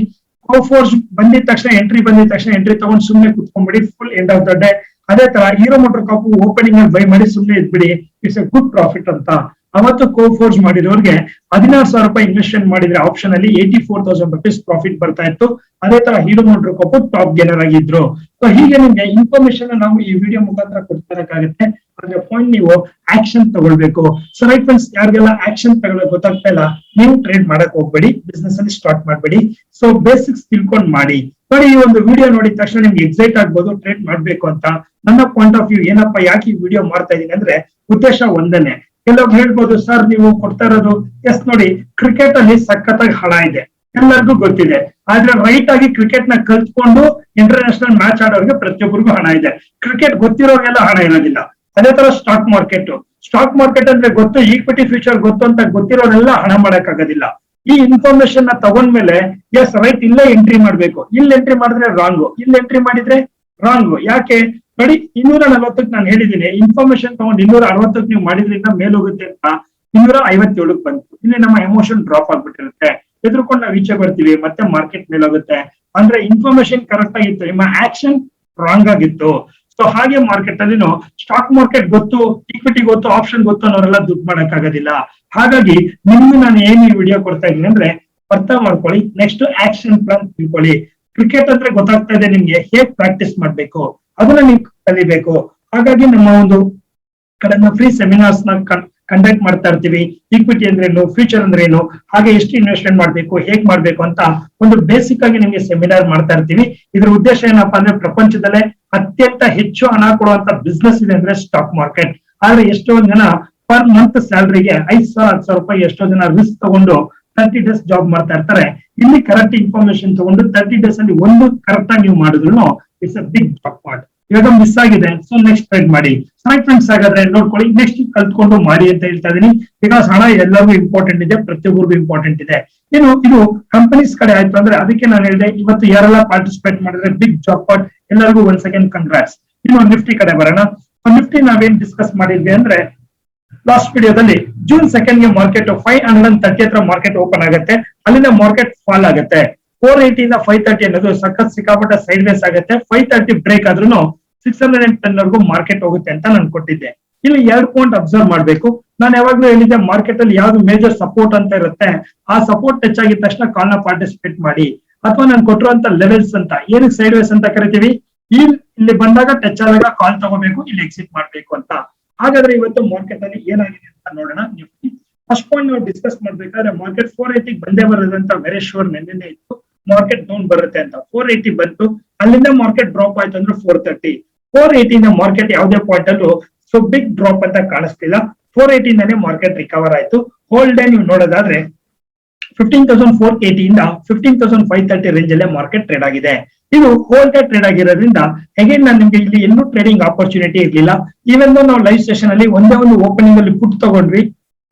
ಕೋಫೋರ್ಸ್ ಬಂದಿದ ತಕ್ಷಣ ಎಂಟ್ರಿ ತಗೊಂಡು ಸುಮ್ಮನೆ ಕುತ್ಕೊಂಡ್ಬಿಡಿ, full end of the day. ಅದೇ ತರ ಹೀರೋ ಮೋಟರ್ ಕಾಪು ಓಪನಿಂಗ್ ಅಲ್ಲಿ ಬೈ ಮಾಡಿ ಸುಮ್ಮನೆ ಇದ್ಬಿಡಿ, ಇಟ್ಸ್ ಎ ಗುಡ್ ಪ್ರಾಫಿಟ್ ಅಂತ. ಅವತ್ತು ಕೋಫೋರ್ಸ್ ಮಾಡಿರೋರ್ಗೆ 16,000 ಇನ್ವೆಸ್ಟ್ಮೆಂಟ್ ಮಾಡಿದ್ರೆ ಆಪ್ಷನ್ ಅಲ್ಲಿ 84,000 rupees ಪ್ರಾಫಿಟ್ ಬರ್ತಾ ಇತ್ತು. ಅದೇ ತರ Hero motor Kapu top gainer ಆಗಿದ್ರು. ಸೊ ಹೀಗೆ ನಿಮ್ಗೆ ಇನ್ಫಾರ್ಮೇಶನ್ ನಾವು ಈ ವಿಡಿಯೋ ಮುಖಾಂತರ ಕೊಡ್ತಿರಕ್ಕಾಗುತ್ತೆ. ಆದ್ರೆ ಪಾಯಿಂಟ್ ನೀವು ಆಕ್ಷನ್ ತಗೊಳ್ಬೇಕು. ಸೊ ರೈಟ್ ಫ್ರೆಂಡ್ಸ್, ಯಾರಿಗೆಲ್ಲ ಆಕ್ಷನ್ ತಗೊಳ್ಳೋಕೆ ಗೊತ್ತಾಗ್ತಾ ಇಲ್ಲ, ನೀವು ಟ್ರೇಡ್ ಮಾಡಕ್ ಹೋಗ್ಬೇಡಿ, ಬಿಸ್ನೆಸ್ ಅಲ್ಲಿ ಸ್ಟಾರ್ಟ್ ಮಾಡ್ಬೇಡಿ. ಸೊ ಬೇಸಿಕ್ಸ್ ತಿಳ್ಕೊಂಡ್ ಮಾಡಿ. ನೋಡಿ, ಈ ಒಂದು ವಿಡಿಯೋ ನೋಡಿದ ತಕ್ಷಣ ನಿಮ್ಗೆ ಎಕ್ಸೈಟ್ ಆಗ್ಬೋದು ಟ್ರೇಡ್ ಮಾಡ್ಬೇಕು ಅಂತ. ನನ್ನ ಪಾಯಿಂಟ್ ಆಫ್ ವ್ಯೂ ಏನಪ್ಪಾ, ಯಾಕೆ ಈ ವಿಡಿಯೋ ಮಾಡ್ತಾ ಇದೀನಿ ಅಂದ್ರೆ ಉದ್ದೇಶ ಒಂದನೇ. ಕೆಲವ್ರು ಹೇಳ್ಬೋದು ಸರ್ ನೀವು ಕೊಡ್ತಾ ಇರೋದು, ಎಸ್ ನೋಡಿ, ಕ್ರಿಕೆಟ್ ಅಲ್ಲಿ ಸಖತ್ತಾಗಿ ಹಣ ಇದೆ, ಎಲ್ಲರಿಗೂ ಗೊತ್ತಿದೆ. ಆದ್ರೆ ರೈಟ್ ಆಗಿ ಕ್ರಿಕೆಟ್ ನ ಕಲ್ತ್ಕೊಂಡು ಇಂಟರ್ನ್ಯಾಷನಲ್ ಮ್ಯಾಚ್ ಆಡೋರಿಗೆ ಪ್ರತಿಯೊಬ್ಬರಿಗೂ ಹಣ ಇದೆ. ಕ್ರಿಕೆಟ್ ಗೊತ್ತಿರೋರಿಗೆಲ್ಲ ಹಣ ಇರೋದಿಲ್ಲ. ಅದೇ ತರ ಸ್ಟಾಕ್ ಮಾರ್ಕೆಟ್ ಅಂದ್ರೆ ಗೊತ್ತು, ಈಕ್ವಿಟಿ ಫ್ಯೂಚರ್ ಗೊತ್ತು ಅಂತ ಗೊತ್ತಿರೋರೆಲ್ಲ ಹಣ ಮಾಡಕ್ ಆಗೋದಿಲ್ಲ. ಈ ಇನ್ಫಾರ್ಮೇಶನ್ ನ ತಗೊಂಡ್ಮೇಲೆ ಎಸ್ ರೈಟ್, ಇಲ್ಲೇ ಎಂಟ್ರಿ ಮಾಡ್ಬೇಕು, ಇಲ್ಲಿ ಎಂಟ್ರಿ ಮಾಡಿದ್ರೆ ರಾಂಗು, ಇಲ್ಲಿ ಎಂಟ್ರಿ ಮಾಡಿದ್ರೆ ರಾಂಗು. ಯಾಕೆ ನೋಡಿ, 240ಕ್ಕೆ ನಾನು ಹೇಳಿದ್ದೀನಿ, ಇನ್ಫಾರ್ಮೇಶನ್ ತಗೊಂಡು 260ಕ್ಕೆ ನೀವು ಮಾಡಿದ್ರಿಂದ ಮೇಲೋಗುತ್ತೆ ಅಂತ 257ಕ್ಕೆ ಬಂತು. ಇಲ್ಲಿ ನಮ್ಮ ಎಮೋಷನ್ ಡ್ರಾಪ್ ಆಗ್ಬಿಟ್ಟಿರುತ್ತೆ, ಎದ್ರುಕೊಂಡು ನಾವು ಈಚೆ ಬರ್ತೀವಿ, ಮತ್ತೆ ಮಾರ್ಕೆಟ್ ಮೇಲೋಗುತ್ತೆ. ಅಂದ್ರೆ ಇನ್ಫಾರ್ಮೇಶನ್ ಕರೆಕ್ಟ್ ಆಗಿತ್ತು, ನಿಮ್ಮ ಆಕ್ಷನ್ ರಾಂಗ್ ಆಗಿತ್ತು. ಸೊ ಹಾಗೆ ಮಾರ್ಕೆಟ್ ಅಲ್ಲಿ ಸ್ಟಾಕ್ ಮಾರ್ಕೆಟ್ ಗೊತ್ತು, ಈಕ್ವಿಟಿ ಗೊತ್ತು, ಆಪ್ಷನ್ ಗೊತ್ತು ಅನ್ನೋರೆಲ್ಲ ದುಡ್ಡು ಮಾಡಕ್ ಆಗೋದಿಲ್ಲ. ಹಾಗಾಗಿ ನಿಮ್ಗೆ ನಾನು ಏನ್ ಈ ವಿಡಿಯೋ ಕೊಡ್ತಾ ಇದ್ದೀನಿ ಅಂದ್ರೆ ಅರ್ಥ ಮಾಡ್ಕೊಳ್ಳಿ, ನೆಕ್ಸ್ಟ್ ಆಕ್ಷನ್ ಪ್ಲಾನ್ ತಿಳ್ಕೊಳ್ಳಿ. ಕ್ರಿಕೆಟ್ ಅಂದ್ರೆ ಗೊತ್ತಾಗ್ತಾ ಇದೆ ನಿಮ್ಗೆ, ಹೇಗ್ ಪ್ರಾಕ್ಟೀಸ್ ಮಾಡ್ಬೇಕು ಅದನ್ನ ನೀವು ಕಲಿಬೇಕು. ಹಾಗಾಗಿ ನಮ್ಮ ಒಂದು ಕಡೆಯಿಂದ ಫ್ರೀ ಸೆಮಿನಾರ್ಸ್ ನ ಕಂಡಕ್ಟ್ ಮಾಡ್ತಾ ಇರ್ತೀವಿ. ಈಕ್ವಿಟಿ ಅಂದ್ರೇನು, ಫ್ಯೂಚರ್ ಅಂದ್ರೇನು, ಹಾಗೆ ಎಷ್ಟು ಇನ್ವೆಸ್ಟ್ಮೆಂಟ್ ಮಾಡ್ಬೇಕು, ಹೇಗ್ ಮಾಡ್ಬೇಕು ಅಂತ ಒಂದು ಬೇಸಿಕ್ ಆಗಿ ನಿಮ್ಗೆ ಸೆಮಿನಾರ್ ಮಾಡ್ತಾ ಇರ್ತೀವಿ. ಇದ್ರ ಉದ್ದೇಶ ಏನಪ್ಪಾ ಅಂದ್ರೆ ಪ್ರಪಂಚದಲ್ಲೇ ಅತ್ಯಂತ ಹೆಚ್ಚು ಹಣ ಕೊಡುವಂತ ಬಿಸ್ನೆಸ್ ಇದೆ ಅಂದ್ರೆ ಸ್ಟಾಕ್ ಮಾರ್ಕೆಟ್. ಆದ್ರೆ ಎಷ್ಟೊಂದ್ ಜನ ಪರ್ ಮಂತ್ ಸ್ಯಾಲರಿಗೆ 5,000-10,000 ಎಷ್ಟೋ ಜನ ರಿಸ್ಕ್ ತಗೊಂಡು 30 days ಜಾಬ್ ಮಾಡ್ತಾ ಇರ್ತಾರೆ. ಇಲ್ಲಿ ಕರೆಕ್ಟ್ ಇನ್ಫಾರ್ಮೇಶನ್ ತಗೊಂಡು 30 days ಅಲ್ಲಿ ಒಂದು ಕರೆಕ್ಟ್ ಆಗಿ ನೀವು ಮಾಡಿದ್ರು it's a big job part. ಇವಾಗ ಮಿಸ್ ಆಗಿದೆ, ಸೊ ನೆಕ್ಸ್ಟ್ ಟ್ರೈಡ್ ಮಾಡಿ. ರೈಟ್ ಫ್ರೆಂಡ್ಸ್, ಹಾಗಾದ್ರೆ ನೋಡ್ಕೊಳ್ಳಿ, ನೆಕ್ಸ್ಟ್ ಕಲ್ತ್ಕೊಂಡು ಮಾಡಿ ಅಂತ ಹೇಳ್ತಾ ಇದೀನಿ. ಬಿಕಾಸ್ ಹಣ ಎಲ್ಲರಿಗೂ ಇಂಪಾರ್ಟೆಂಟ್ ಇದೆ, ಪ್ರತಿಯೊಬ್ಬರಿಗೂ ಇಂಪಾರ್ಟೆಂಟ್ ಇದೆ. ಇದು ಕಂಪನೀಸ್ ಕಡೆ ಆಯ್ತು ಅಂದ್ರೆ ಅದಕ್ಕೆ ನಾನು ಹೇಳಿದೆ, ಇವತ್ತು ಯಾರೆಲ್ಲ ಪಾರ್ಟಿಸಿಪೇಟ್ ಮಾಡಿದ್ರೆ ಬಿಗ್ ಜಾಬ್ ಪಾರ್ಟ್, ಎಲ್ಲರಿಗೂ ಒಂದ್ ಸೆಕೆಂಡ್ ಕಂಗ್ರಾಟ್ಸ್. ನಿಫ್ಟಿ ಕಡೆ ಬರೋಣ. ನಿಫ್ಟಿ ನಾವೇನ್ ಡಿಸ್ಕಸ್ ಮಾಡಿದ್ವಿ ಅಂದ್ರೆ ಲಾಸ್ಟ್ ವಿಡಿಯೋದಲ್ಲಿ ಜೂನ್ 2 ಗೆ ಮಾರ್ಕೆಟ್ 530 ಹತ್ರ ಮಾರ್ಕೆಟ್ ಓಪನ್ ಆಗುತ್ತೆ, ಅಲ್ಲಿಂದ ಮಾರ್ಕೆಟ್ ಫಾಲ್ ಆಗುತ್ತೆ. 480 ಇಂದ 530 ಅನ್ನೋದು ಸಖತ್ ಸಿಕ್ಕಾಪಟ್ಟೆ ಸೈಡ್ ವೇಸ್ ಆಗುತ್ತೆ. 530 ಬ್ರೇಕ್ ಆದ್ರೂ 610 ವರೆಗೂ ಮಾರ್ಕೆಟ್ ಹೋಗುತ್ತೆ ಅಂತ ನಾನು ಕೊಟ್ಟಿದ್ದೆ. ಇಲ್ಲಿ 2 ಪಾಯಿಂಟ್ ಅಬ್ಸರ್ವ್ ಮಾಡ್ಬೇಕು. ನಾನು ಯಾವಾಗ್ಲೂ ಹೇಳಿದ್ದೆ, ಮಾರ್ಕೆಟ್ ಅಲ್ಲಿ ಯಾವ್ದು ಮೇಜರ್ ಸಪೋರ್ಟ್ ಅಂತ ಇರುತ್ತೆ, ಆ ಸಪೋರ್ಟ್ ಟಚ್ ಆಗಿದ ತಕ್ಷಣ ಕಾಲ್ ನ ಪಾರ್ಟಿಸಿಪೇಟ್ ಮಾಡಿ. ಅಥವಾ ನಾನು ಕೊಟ್ಟಿರುವಂತ ಲೆವೆಲ್ಸ್ ಅಂತ ಏನಕ್ಕೆ ಸೈಡ್ ವೇಸ್ ಅಂತ ಕರಿತೀವಿ, ಇಲ್ಲಿ ಬಂದಾಗ ಟಚ್ ಆದಾಗ ಕಾಲ್ ತಗೋಬೇಕು, ಇಲ್ಲಿ ಎಕ್ಸಿಟ್ ಮಾಡ್ಬೇಕು ಅಂತ. ಹಾಗಾದ್ರೆ ಇವತ್ತು ಮಾರ್ಕೆಟ್ ಅಲ್ಲಿ ಏನಾಗಿದೆ ಅಂತ ನೋಡೋಣ. ನಿಫ್ಟಿ ಫಸ್ಟ್ ಪಾಯಿಂಟ್ ನಾವು ಡಿಸ್ಕಸ್ ಮಾಡ್ಬೇಕಾದ್ರೆ ಮಾರ್ಕೆಟ್ 480 ಬಂದೇ ಬರೋದಂತ ವೆರಿ ಶೋರ್ ನೆನ್ನೆ ಇತ್ತು, ಮಾರ್ಕೆಟ್ ಡೌನ್ ಬರುತ್ತೆ ಅಂತ. 480 ಬಂತು, ಅಲ್ಲಿಂದ ಮಾರ್ಕೆಟ್ ಡ್ರಾಪ್ ಆಯ್ತು ಅಂದ್ರೆ 430. 480 ಇಂದ ಮಾರ್ಕೆಟ್ ಯಾವುದೇ ಪಾಯಿಂಟ್ ಅಲ್ಲೂ ಸೊ ಬಿಗ್ ಡ್ರಾಪ್ ಅಂತ ಕಾಣಿಸ್ತಿಲ್ಲ. 480 ಇಂದಾನೆ ಮಾರ್ಕೆಟ್ ರಿಕವರ್ ಆಯ್ತು. ಹೋಲ್ ಡೇ ನೀವು ನೋಡೋದಾದ್ರೆ 15,480 ಇಂದ 15,530 ರೇಂಜ್ ಅಲ್ಲೇ ಮಾರ್ಕೆಟ್ ಟ್ರೇಡ್ ಆಗಿದೆ. ಇದು ಹೋಲ್ ಡೇ ಟ್ರೇಡ್ ಆಗಿರೋದ್ರಿಂದ ಅಗೇನ್ ನಾನು ನಿಮ್ಗೆ ಇಲ್ಲಿ ಎಲ್ಲೂ ಟ್ರೇಡಿಂಗ್ ಆಪರ್ಚುನಿಟಿ ಇರಲಿಲ್ಲ. ಈವನ್ ನಾವು ಲೈವ್ ಸೆಷನ್ ಅಲ್ಲಿ ಒಂದೇ ಒಂದು ಓಪನಿಂಗ್ ಅಲ್ಲಿ ಪುಟ್ ತಗೊಂಡ್ವಿ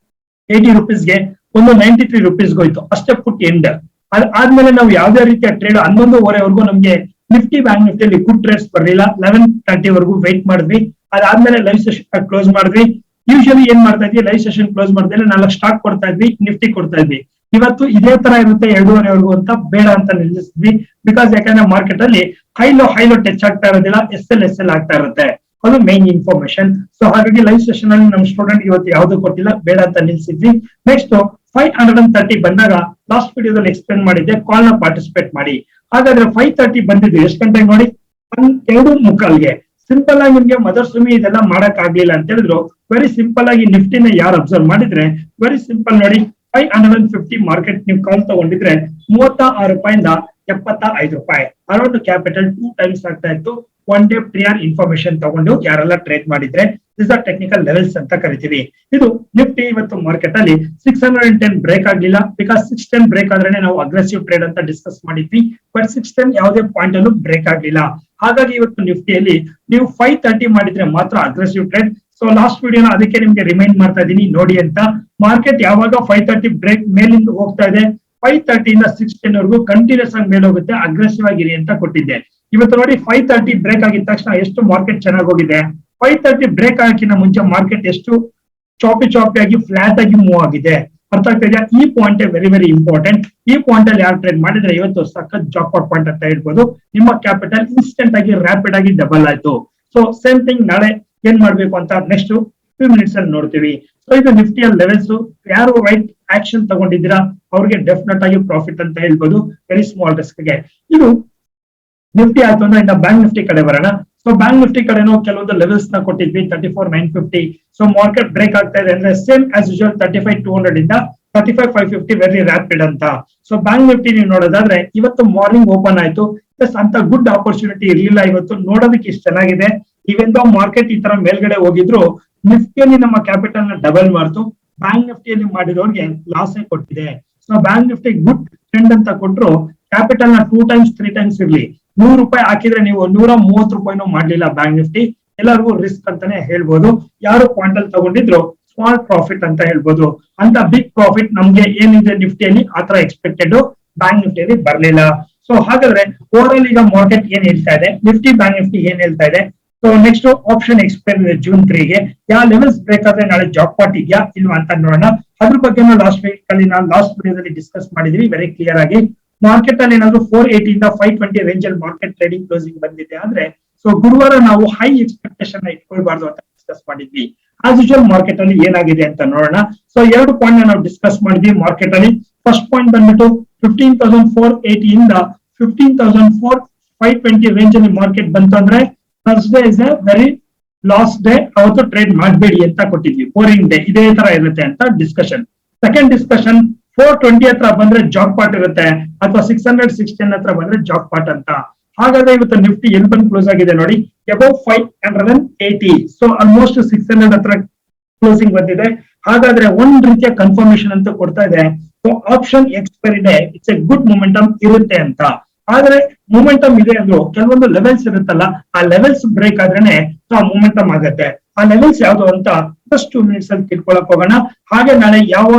80 rupeesಗೆ, ಒಂದು 93 rupeesಗೆ ಹೋಯ್ತು ಅಷ್ಟೇ ಪುಟ್ ಎಂಡ್. ಅದಾದ್ಮೇಲೆ ನಾವು ಯಾವ್ದೇ ರೀತಿಯ ಟ್ರೇಡ್ 11:30ವರೆಗೂ ನಮ್ಗೆ ನಿಫ್ಟಿ ಬ್ಯಾಂಕ್ ನಿಫ್ಟಿಯಲ್ಲಿ ಗುಡ್ ಟ್ರೇಡ್ಸ್ ಬರಲಿಲ್ಲ. 11:30 ವರೆಗೂ ವೆಯ್ಟ್ ಮಾಡಿದ್ವಿ. ಅದಾದ್ಮೇಲೆ ಲೈವ್ ಸೆಷನ್ ಕ್ಲೋಸ್ ಮಾಡಿದ್ವಿ. ಯೂಶಲಿ ಏನ್ ಮಾಡ್ತಾ ಇದ್ವಿ, ಲೈವ್ ಸೆಷನ್ ಕ್ಲೋಸ್ ಮಾಡಿದ್ರೆ 4 ಸ್ಟಾಕ್ ಕೊಡ್ತಾ ಇದ್ವಿ, ನಿಫ್ಟಿ ಕೊಡ್ತಾ ಇದ್ವಿ. ಇವತ್ತು ಇದೇ ತರ ಇರುತ್ತೆ 2:30ವರೆಗೂ ಅಂತ ಬೇಡ ಅಂತ ನಿಲ್ಲಿಸಿದ್ವಿ. ಬಿಕಾಸ್ ಯಾಕಂದ್ರೆ ಮಾರ್ಕೆಟ್ ಅಲ್ಲಿ ಹೈಲೋ ಟಚ್ ಆಗ್ತಾ ಇರೋದಿಲ್ಲ, ಎಸ್ ಎಲ್ ಆಗ್ತಾ ಇರುತ್ತೆ. ಅದು ಮೈನ್ ಇನ್ಫಾರ್ಮೇಶನ್. ಸೊ ಹಾಗಾಗಿ ಲೈವ್ ಸೆಷನ್ ಅಲ್ಲಿ ನಮ್ಮ ಸ್ಟೂಡೆಂಟ್ ಇವತ್ತು ಯಾವ್ದು ಕೊಟ್ಟಿಲ್ಲ, ಬೇಡ ಅಂತ ನಿಲ್ಸಿದ್ವಿ. ನೆಕ್ಸ್ಟ್ 530 ಬಂದಾಗ ಲಾಸ್ಟ್ ವಿಡಿಯೋದಲ್ಲಿ ಎಕ್ಸ್ಪ್ಲೇನ್ ಮಾಡಿದ್ದೆ, ಕಾಲ್ ನ ಪಾರ್ಟಿಸಿಪೇಟ್ ಮಾಡಿ. ಹಾಗಾದ್ರೆ 530 ಬಂದಿದ್ದು ಎಷ್ಟು ಗಂಟೆಗೆ ನೋಡಿ, 2:45ಗೆ. ಸಿಂಪಲ್ ಆಗಿ ನಿಮ್ಗೆ ಮದರ್ ಸುಮಿ ಇದೆಲ್ಲ ಮಾಡಕ್ ಆಗ್ಲಿಲ್ಲ ಅಂತ ಹೇಳಿದ್ರು, ವೆರಿ ಸಿಂಪಲ್ ಆಗಿ ನಿಫ್ಟಿನ ಯಾರು ಅಬ್ಸರ್ವ್ ಮಾಡಿದ್ರೆ ವೆರಿ ಸಿಂಪಲ್ ನೋಡಿ, 550 ಮಾರ್ಕೆಟ್ ನೀವು ಕಾಲ್ ತಗೊಂಡಿದ್ರೆ 36 ರೂಪಾಯಿಂದ 75 ರೂಪಾಯಿ ಅರೌಂಡ್ ಕ್ಯಾಪಿಟಲ್ 2 ಟೈಮ್ಸ್ ಆಗ್ತಾ ಇತ್ತು. ಒನ್ ಡೇ ಪ್ರಿಯರ್ ಇನ್ಫಾರ್ಮೇಶನ್ ತಗೊಂಡು ಯಾರೆಲ್ಲ ಟ್ರೇಡ್ ಮಾಡಿದ್ರೆ ದಿಸ್ ಆರ್ ಟೆಕ್ನಿಕಲ್ ಲೆವೆಲ್ಸ್ ಅಂತ ಕರಿತೀವಿ. ಇದು ನಿಫ್ಟಿ ಇವತ್ತು ಮಾರ್ಕೆಟ್ ಅಲ್ಲಿ 610 ಬ್ರೇಕ್ ಆಗ್ಲಿಲ್ಲ. ಬಿಕಾಸ್ 610 ಬ್ರೇಕ್ ಆದ್ರೆ ನಾವು ಅಗ್ರೆಸಿವ್ ಟ್ರೇಡ್ ಅಂತ ಡಿಸ್ಕಸ್ ಮಾಡಿದ್ವಿ. ಬಟ್ 610 ಯಾವುದೇ ಪಾಯಿಂಟ್ ಅಲ್ಲೂ ಬ್ರೇಕ್ ಆಗ್ಲಿಲ್ಲ. ಹಾಗಾಗಿ ಇವತ್ತು ನಿಫ್ಟಿಯಲ್ಲಿ ನೀವು 530 ಮಾಡಿದ್ರೆ ಮಾತ್ರ ಅಗ್ರೆಸಿವ್ ಟ್ರೇಡ್. ಸೊ ಲಾಸ್ಟ್ ವಿಡಿಯೋನ ಅದಕ್ಕೆ ನಿಮ್ಗೆ ರಿಮೈಂಡ್ ಮಾಡ್ತಾ ಇದ್ದೀನಿ ನೋಡಿ ಅಂತ. ಮಾರ್ಕೆಟ್ ಯಾವಾಗ 530 ಬ್ರೇಕ್ ಮೇಲಿಂದ ಹೋಗ್ತಾ ಇದೆ, 530 ಇಂದ 610 ವರೆಗೂ ಕಂಟಿನ್ಯೂಸ್ ಆಗಿ ಮೇಲೆ ಹೋಗುತ್ತೆ, ಅಗ್ರೆಸಿವ್ ಆಗಿರಿ ಅಂತ ಕೊಟ್ಟಿದ್ದೆ. ಇವತ್ತು ನೋಡಿ 530 ಬ್ರೇಕ್ ಆಗಿದ ತಕ್ಷಣ ಎಷ್ಟು ಮಾರ್ಕೆಟ್ ಚೆನ್ನಾಗಿ ಹೋಗಿದೆ. 530 ಬ್ರೇಕ್ ಆಗಕ್ಕಿಂತ ಮುಂಚೆ ಮಾರ್ಕೆಟ್ ಎಷ್ಟು ಚಾಪಿ ಆಗಿ ಫ್ಲಾಟ್ ಆಗಿ ಮೂವ್ ಆಗಿದೆ. ಅರ್ಥ ಆಗ್ತಾ ಇದೆಯಾ? ಈ ಪಾಯಿಂಟ್ ವೆರಿ ವೆರಿ ಇಂಪಾರ್ಟೆಂಟ್. ಈ ಪಾಯಿಂಟ್ ಅಲ್ಲಿ ಯಾರು ಟ್ರೇಡ್ ಮಾಡಿದ್ರೆ ಇವತ್ತು ಸಖತ್ ಜಾಕ್ಪಾಟ್ ಪಾಯಿಂಟ್ ಅಂತ ಹೇಳ್ಬೋದು. ನಿಮ್ಮ ಕ್ಯಾಪಿಟಲ್ ಇನ್ಸ್ಟೆಂಟ್ ಆಗಿ ರ್ಯಾಪಿಡ್ ಆಗಿ ಡಬಲ್ ಆಯ್ತು. ಸೊ ಸೇಮ್ ಥಿಂಗ್ ನಾಳೆ ಏನ್ ಮಾಡ್ಬೇಕು ಅಂತ ನೆಕ್ಸ್ಟ್ ಫ್ಯೂ ಮಿನಿಟ್ಸ್ ಅಲ್ಲಿ ನೋಡ್ತೀವಿ. ಸೊ ಇದು ನಿಫ್ಟಿಯ ಲೆವೆಲ್ಸ್. ಯಾರು ರೈಟ್ ಆಕ್ಷನ್ ತಗೊಂಡಿದ್ದೀರಾ ಅವ್ರಿಗೆ ಡೆಫಿನೆಟ್ ಆಗಿ ಪ್ರಾಫಿಟ್ ಅಂತ ಹೇಳ್ಬೋದು, ವೆರಿ ಸ್ಮಾಲ್ ರಿಸ್ಕ್ ಗೆ. ಇದು ನಿಫ್ಟಿ ಆಯ್ತು ಅಂದ್ರೆ ಇನ್ನ ಬ್ಯಾಂಕ್ ನಿಫ್ಟಿ ಕಡೆ ಬರೋಣ. ಸೊ ಬ್ಯಾಂಕ್ ನಿಫ್ಟಿ ಕಡೆನೂ ಕೆಲವೊಂದು ಲೆವೆಲ್ಸ್ ನ ಕೊಟ್ಟಿದ್ವಿ, 34,950. ಸೊ ಮಾರ್ಕೆಟ್ ಬ್ರೇಕ್ ಆಗ್ತಾ ಇದೆ ಅಂದ್ರೆ ಸೇಮ್ ಆಸ್ ಯೂಶುವಲ್ 35,200 ಇಂದ 35,550 ವೆರಿ ರ್ಯಾಪಿಡ್ ಅಂತ. ಸೊ ಬ್ಯಾಂಕ್ ನಿಫ್ಟಿ ನೀವು ನೋಡೋದಾದ್ರೆ ಇವತ್ತು ಮಾರ್ನಿಂಗ್ ಓಪನ್ ಆಯ್ತು. ಪ್ಲಸ್ ಅಂತ ಗುಡ್ ಆಪರ್ಚುನಿಟಿ ಇರಲಿಲ್ಲ ಇವತ್ತು, ನೋಡೋದಕ್ಕೆ ಇಷ್ಟು ಚೆನ್ನಾಗಿದೆ. ಈವೆನ್ ದೋ ಮಾರ್ಕೆಟ್ ಈ ತರ ಮೇಲ್ಗಡೆ ಹೋಗಿದ್ರು, ನಿಫ್ಟಿಯಲ್ಲಿ ನಮ್ಮ ಕ್ಯಾಪಿಟಲ್ ನ ಡಬಲ್ ಮಾಡ್ತು. ಬ್ಯಾಂಕ್ ನಿಫ್ಟಿಯಲ್ಲಿ ಮಾಡಿರೋರಿಗೆ ಲಾಸ್ ಕೊಟ್ಟಿದೆ. So bank Nifty good trend ಅಂತ ಕೊಟ್ರು, ಕ್ಯಾಪಿಟಲ್ ನ 2 ಟೈಮ್ಸ್ 3 ಟೈಮ್ಸ್ ಇರ್ಲಿ. 100 ರೂಪಾಯಿ ಹಾಕಿದ್ರೆ ನೀವು 130 ರೂಪಾಯಿನೂ ಮಾಡ್ಲಿಲ್ಲ ಬ್ಯಾಂಕ್ ನಿಫ್ಟಿ. ಎಲ್ಲರಿಗೂ ರಿಸ್ಕ್ ಅಂತಾನೆ ಹೇಳ್ಬೋದು. ಯಾರು ಕ್ವಾಂಟಲ್ ತಗೊಂಡಿದ್ರು ಸ್ಮಾಲ್ ಪ್ರಾಫಿಟ್ ಅಂತ ಹೇಳ್ಬೋದು. ಅಂತ ಬಿಗ್ ಪ್ರಾಫಿಟ್ ನಮ್ಗೆ ಏನಿದೆ ನಿಫ್ಟಿಯಲ್ಲಿ ಆತರ ಎಕ್ಸ್ಪೆಕ್ಟೆಡ್ ಬ್ಯಾಂಕ್ ನಿಫ್ಟಿಯಲ್ಲಿ ಬರ್ಲಿಲ್ಲ. ಸೊ ಹಾಗಾದ್ರೆ ಓವರ್ ಈಗ ಮಾರ್ಕೆಟ್ ಏನ್ ಹೇಳ್ತಾ ಇದೆ, ನಿಫ್ಟಿ ಬ್ಯಾಂಕ್ ನಿಫ್ಟಿ ಏನ್ ಹೇಳ್ತಾ ಇದೆ. ಸೊ ನೆಕ್ಸ್ಟ್ ಆಪ್ಷನ್ ಎಕ್ಸ್ಪೈರ್ ಇದೆ June 3ಗೆ. ಯಾವ ಲೆವೆಲ್ಸ್ ಬ್ರೇಕ್ ಆದ್ರೆ ನಾಳೆ ಜಾಬ್ ಪಾರ್ಟ್ ಇದೆಯಾ ಇಲ್ವಾ ಅಂತ ನೋಡೋಣ. ಅದ್ರ ಬಗ್ಗೆ ಲಾಸ್ಟ್ ವೀಕ್ ಅಲ್ಲಿ ನಾನು ಲಾಸ್ಟ್ ವಿಡಿಯೋದಲ್ಲಿ ಡಿಸ್ಕಸ್ ಮಾಡಿದೀವಿ ವೆರಿ ಕ್ಲಿಯರ್ ಆಗಿ. ಮಾರ್ಕೆಟ್ ಅಲ್ಲಿ ಏನಾದ್ರು 480 ಇಂದ 520 ರೇಂಜ್ ಅಲ್ಲಿ ಮಾರ್ಕೆಟ್ ಟ್ರೇಡಿಂಗ್ ಕ್ಲೋಸಿಂಗ್ ಬಂದಿದೆ ಅಂದ್ರೆ ಸೊ ಗುರುವಾರ ನಾವು ಹೈ ಎಕ್ಸ್ಪೆಕ್ಟೇಷನ್ ಇಟ್ಕೊಳ್ಬಾರ್ದು ಅಂತ ಡಿಸ್ಕಸ್ ಮಾಡಿದ್ವಿ. ಆಸ್ ಯೂಶುವಲ್ ಮಾರ್ಕೆಟ್ ಅಲ್ಲಿ ಏನಾಗಿದೆ ಅಂತ ನೋಡೋಣ. ಸೊ 2 ಪಾಯಿಂಟ್ ನಾವು ಡಿಸ್ಕಸ್ ಮಾಡಿದ್ವಿ ಮಾರ್ಕೆಟ್ ಅಲ್ಲಿ. ಫಸ್ಟ್ ಪಾಯಿಂಟ್ ಬಂದ್ಬಿಟ್ಟು 15,480 ಇಂದ 15,520 ರೇಂಜ್ ಅಲ್ಲಿ ಮಾರ್ಕೆಟ್ ಬಂತು ಅಂದ್ರೆ Thursday is A very last day, ಅವತ್ತು ಟ್ರೇಡ್ ಮಾಡಬೇಡಿ ಅಂತ ಕೊಟ್ಟಿದ್ವಿ. ಬೋರಿಂಗ್ ಡೇ ಇದೇ ತರ ಇರುತ್ತೆ ಅಂತ ಡಿಸ್ಕಷನ್. ಸೆಕೆಂಡ್ ಡಿಸ್ಕಷನ್ 420 ಹತ್ರ ಬಂದ್ರೆ ಜಾಕ್ ಪಾಟ್ ಇರುತ್ತೆ, ಅಥವಾ 600-610 ಹತ್ರ ಬಂದ್ರೆ ಜಾಕ್ ಪಾಟ್ ಅಂತ. ಹಾಗಾದ್ರೆ ಇವತ್ತು ನಿಫ್ಟಿ ಎಲ್ಲಿ ಬಂದು ಕ್ಲೋಸ್ ಆಗಿದೆ ನೋಡಿ, ಅಬೌವ್ 580. ಸೊ ಆಲ್ಮೋಸ್ಟ್ 600 ಹತ್ರ ಕ್ಲೋಸಿಂಗ್ ಬಂದಿದೆ. ಹಾಗಾದ್ರೆ ಒಂದ್ ರೀತಿಯ ಕನ್ಫರ್ಮೇಶನ್ ಅಂತ ಕೊಡ್ತಾ ಇದೆ. So option expiry day it's a good momentum ಇರುತ್ತೆ ಅಂತ. ಆದ್ರೆ ಮೊಮೆಂಟಮ್ ಇದೆ ಅಂದ್ರು ಕೆಲವೊಂದು ಲೆವೆಲ್ಸ್ ಇರುತ್ತಲ್ಲ, ಆ ಲೆವೆಲ್ಸ್ ಬ್ರೇಕ್ ಆದ್ರೇನೆ ಆ ಮೊಮೆಂಟಮ್ ಆಗತ್ತೆ. ಆ ಲೆವೆಲ್ಸ್ ಯಾವ್ದು ಅಂತ ಫಸ್ಟ್ 2 ಮಿನಿಟ್ಸ್ ಅಲ್ಲಿ ತಿಳ್ಕೊಳಕ್ ಹೋಗೋಣ. ಹಾಗೆ ನಾಳೆ ಯಾವ